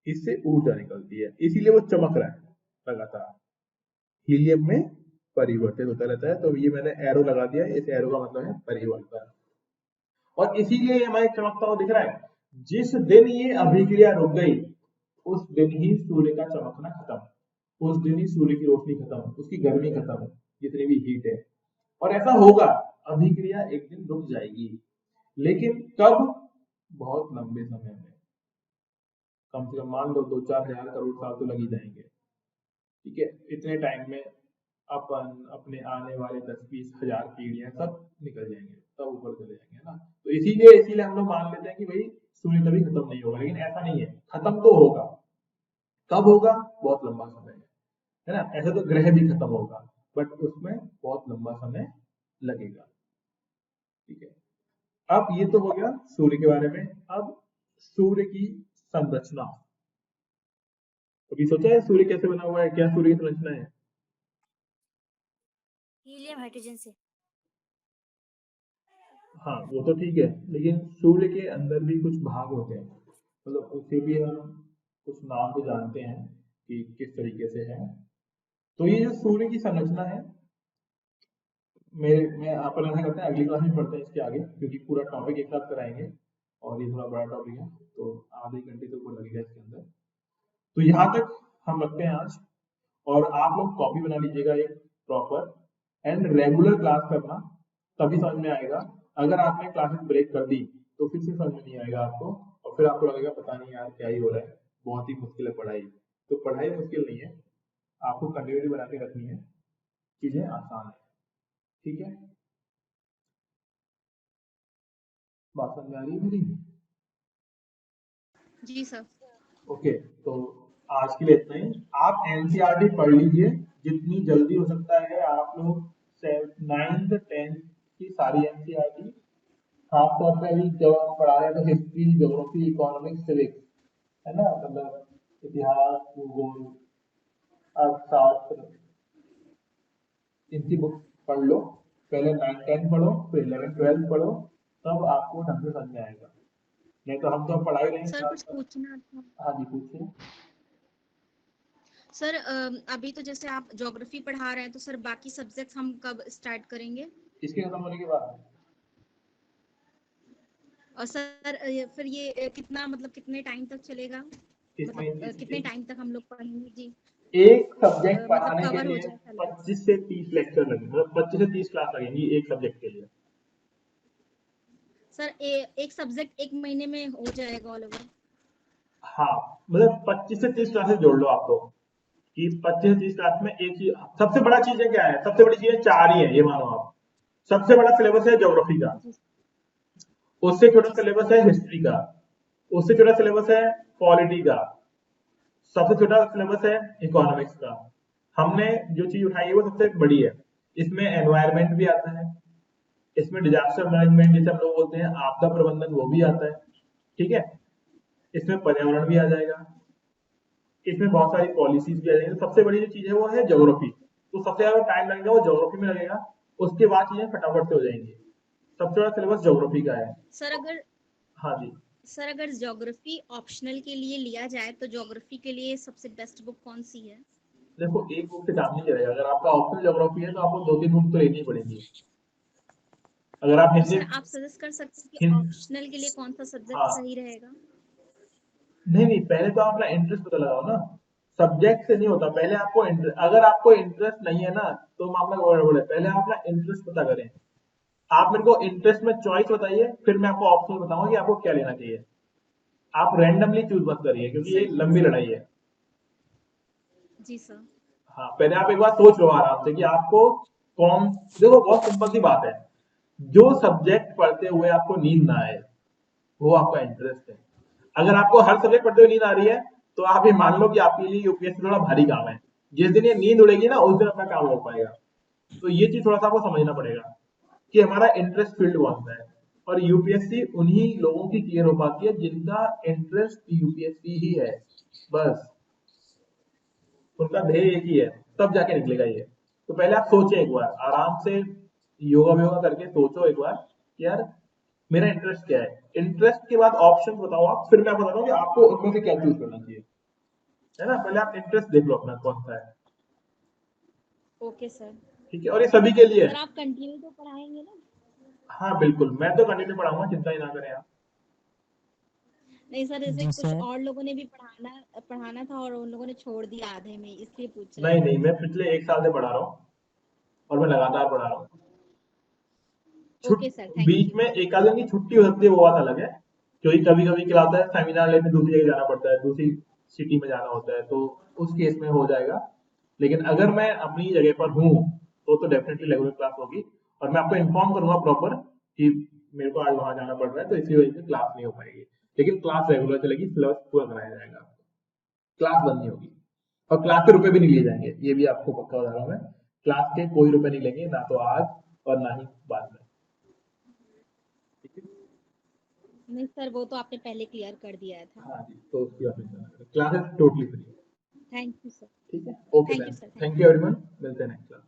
इससे ऊर्जा निकलती है, इसीलिए वो चमक रहा है लगातार, हीलियम में परिवर्तित होता रहता है। तो ये मैंने एरो लगा दिया, इस एरो का मतलब है परिवर्तन, और इसीलिए ये हमारे चमकता हुआ दिख रहा है। जिस दिन ये अभिक्रिया रुक गई उस दिन ही सूर्य का चमकना खत्म, उस दिन ही सूर्य की रोशनी खत्म, उसकी गर्मी खत्म, जितनी भी हीट है। और ऐसा होगा, अभिक्रिया एक दिन रुक जाएगी, लेकिन कब, बहुत लंबे समय में, कम से कम मान लो 2-4 हजार करोड़ साल तो लग ही जाएंगे, ठीक है। इतने टाइम में अपन अपने आने वाले 10-20 हजार पीढ़ियां सब निकल जाएंगे, तब ऊपर चले जाएंगे ना। तो इसीलिए हम लोग मान लेते हैं कि भाई सूर्य कभी खत्म नहीं होगा, लेकिन ऐसा नहीं है, खत्म तो होगा, कब होगा, बहुत लंबा समय है ना। ऐसे तो ग्रह भी खत्म होगा बट उसमें बहुत लंबा समय लगेगा, ठीक है। अब ये तो हो गया सूर्य के बारे में। अब सूर्य की संरचना, कभी सोचा है सूर्य कैसे बना हुआ है, क्या सूर्य की संरचना है? हीलियम हाइड्रोजन से। हाँ वो तो ठीक है, लेकिन सूर्य के अंदर भी कुछ भाग होते हैं, मतलब उसे भी हम कुछ नाम से जानते हैं कि किस तरीके से है। तो ये जो सूर्य की संरचना है, मैं अपन ऐसा करते हैं अगली क्लास में पढ़ते हैं इसके आगे, क्योंकि पूरा टॉपिक एक साथ कराएंगे और ये थोड़ा बड़ा टॉपिक है, तो आधे घंटे तो ऊपर लगेगा इसके अंदर। तो यहाँ तक हम रखते हैं आज, और आप लोग कॉपी बना लीजिएगा एक प्रॉपर, एंड रेगुलर क्लास करना, तभी समझ में आएगा। अगर आपने क्लासेस ब्रेक कर दी तो फिर से समझ में नहीं आएगा आपको, और फिर आपको लगेगा पता नहीं यार क्या ही हो रहा है, बहुत ही मुश्किल है पढ़ाई। तो पढ़ाई मुश्किल नहीं है, आपको कंटिन्यूटी बना के रखनी है, चीजें आसान है, ठीक है। बात समझ आ रही है मेरी? जी सर। ओके, तो आज के लिए इतना ही। आप एनसीईआरटी पढ़ लीजिए जितनी जल्दी हो सकता है। आप लोग 9th 10th की सारी एनसीईआरटी, खासतौर पे अभी जब हम पढ़ा रहे हैं तो हिस्ट्री, ज्योग्राफी, इकोनॉमिक्स, सिविक्स, है ना, मतलब इतिहास, भूगोल, अर्थशास्त्र, इनकी बुक पढ़ लो। पहले 9th 10th पढ़ो, फिर 11th 12th पढ़ो, तब आपको ढंग से समझ में आएगा। नहीं तो हम तो पढ़ा ही रहे हैं सर साथ कुछ साथ। पूछना था हाँ जी पूछिए। सर। अभी तो जैसे आप ज्योग्राफी पढ़ा रहे हैं तो सर बाकी सब्जेक्ट्स हम कब स्टार्ट करेंगे? इसके खत्म होने के बाद और सर फिर ये कितना मतलब कितने टाइम तक चलेगा, इसमें मतलब कितने टाइम तक हम लोग पढ़ेंगे जी? एक सब्जेक्ट मतलब पढ़ाने के कवर हो लिए जाए सिलेबस। 25 से 30 लेक्चर लगेंगे, मतलब 25 से 30 क्लास लगेंगी एक सब्जेक्ट के लिए। सर एक सब्जेक्ट एक महीने में हो जाएगा ऑल ओवर? हाँ, मतलब 25 से 30 क्लासेस जोड़ लो आप तो, कि 25 से 30 क्लास में एक ही। सबसे बड़ा चीज है क्या है, सबसे बड़ी चीज है 4 ही है, ये मानो आप। सबसे बड़ा सिलेबस है ज्योग्राफी का, जी उससे छोटा जी सर। सिलेबस है हिस्ट्री का, उससे छोटा सिलेबस है पॉलिटी का, सबसे छोटा सिलेबस है इकोनॉमिक्स का। हमने जो चीज उठाई है वो सबसे बड़ी है। इसमें एनवायरमेंट भी आता है, इसमें डिजास्टर मैनेजमेंट जैसे हम लोग बोलते हैं आपदा प्रबंधन वो भी आता है, ठीक है। इसमें पर्यावरण भी आ जाएगा, इसमें बहुत सारी पॉलिसीज भी आ जाएंगी। तो सबसे बड़ी जो चीज है वो है ज्योग्राफी। तो सबसे ज्यादा टाइम लगेगा वो ज्योग्राफी में लगेगा, उसके बाद चीजें फटाफट से हो जाएंगी। सबसे बड़ा सिलेबस ज्योग्राफी का है। सर अगर हाँ जी। सर अगर ज्योग्राफी ऑप्शनल के लिए लिया जाए तो ज्योग्राफी के लिए सबसे बेस्ट बुक कौन सी है? देखो एक बुक से काम नहीं चलेगा, अगर आपका ऑप्शनल ज्योग्राफी है तो आपको 2-3 बुक तो लेनी ही पड़ेगी। अगर आप तो हिंदी सर आप सजेस्ट कर सकते हैं कि हिंद ऑप्शनल के लिए कौन सा सब्जेक्ट हाँ, सही रहेगा? नहीं नहीं, पहले तो आप अपना इंटरेस्ट पता लगाओ ना। सब्जेक्ट से नहीं होता, पहले आपको अगर आपको इंटरेस्ट नहीं है ना तो मामला गड़बड़ है। पहले आप अपना इंटरेस्ट पता करें। आप मेरे को इंटरेस्ट में चॉइस बताइए, फिर मैं आपको ऑप्शन बताऊंगा कि आपको क्या लेना चाहिए। आप रैंडमली चूज मत करिए क्योंकि ये सर लंबी लड़ाई है। जी सर। हाँ, पहले आप एक बार सोच लो आराम से कि आपको कौन। देखो बहुत सिंपल सी बात है, जो सब्जेक्ट पढ़ते हुए आपको नींद ना आए वो आपका इंटरेस्ट है। अगर आपको हर सब्जेक्ट पढ़ते हुए नींद आ रही है तो आप ये मान लो कि आपके लिए यूपीएससी थोड़ा भारी काम है। जिस दिन ये नींद उड़ेगी ना उस दिन अपना काम हो पाएगा। तो ये चीज थोड़ा सा आपको समझना पड़ेगा कि हमारा इंटरेस्ट फील्ड कौन सा है। और यूपीएससी उन्हीं लोगों की क्लियर हो पाती है जिनका इंटरेस्ट यूपीएससी ही है, बस। उनका ध्येय एक ही है, तब जाके निकलेगा ये। तो पहले आप सोचें एक बार आराम से, योगा वोगा करके सोचो एक बार कि यार मेरा इंटरेस्ट क्या है। इंटरेस्ट के बाद ऑप्शन बताओ आप, फिर मैं बताता हूँ कि आपको उनमें से क्या चूज करना चाहिए, है ना। पहले आप इंटरेस्ट देख लो अपना कौन सा है, ओके सर। ठीक है। और ये सभी के लिए सर है। आप कंटिन्यू तो पढ़ाएंगे ना? हाँ बिल्कुल, मैं तो कंटिन्यू पढ़ाऊंगा, चिंता ही ना करें आप। नहीं सर, जैसे जी कुछ सर। और लोगों ने भी पढ़ाना पढ़ाना था और उन लोगों ने छोड़ दिया आधे में, इसलिए पूछ रहे नहीं थे। नहीं, मैं पिछले 1 साल से पढ़ा रहा हूँ और मैं लगातार पढ़ा रहा हूँ। छुट okay sir, thank beach you. में एक आध दिन की छुट्टी हो सकती है, वो बात अलग है। क्योंकि कभी कभी क्या होता है, सेमिनार लेने दूसरी जगह जाना पड़ता है, दूसरी सिटी में जाना होता है, तो उस केस में हो जाएगा। लेकिन अगर मैं अपनी जगह पर हूँ तो डेफिनेटली रेगुलर क्लास होगी। और मैं आपको इन्फॉर्म करूंगा प्रॉपर कि मेरे को आज वहां जाना पड़ रहा है तो इसी वजह से क्लास नहीं हो पाएगी। लेकिन क्लास रेगुलर चलेगी, सिलेबस पूरा कराया जाएगा, क्लास बंद नहीं होगी। और क्लास के रुपए भी नहीं लिए जाएंगे, ये भी आपको पक्का बता रहा हूँ मैं। क्लास के कोई रुपए नहीं लेंगे, ना तो आज और ना ही बाद में, ठीक है। नहीं सर, वो तो आपने पहले क्लियर कर दिया था। हाँ जी, तो उसकी बात नहीं करना, क्लासेस टोटली फ्री है, थैंक यू सर। ठीक है। Okay thank you then, sir, thank thank you. You everyone, मिलते हैं नेक्स्ट क्लास।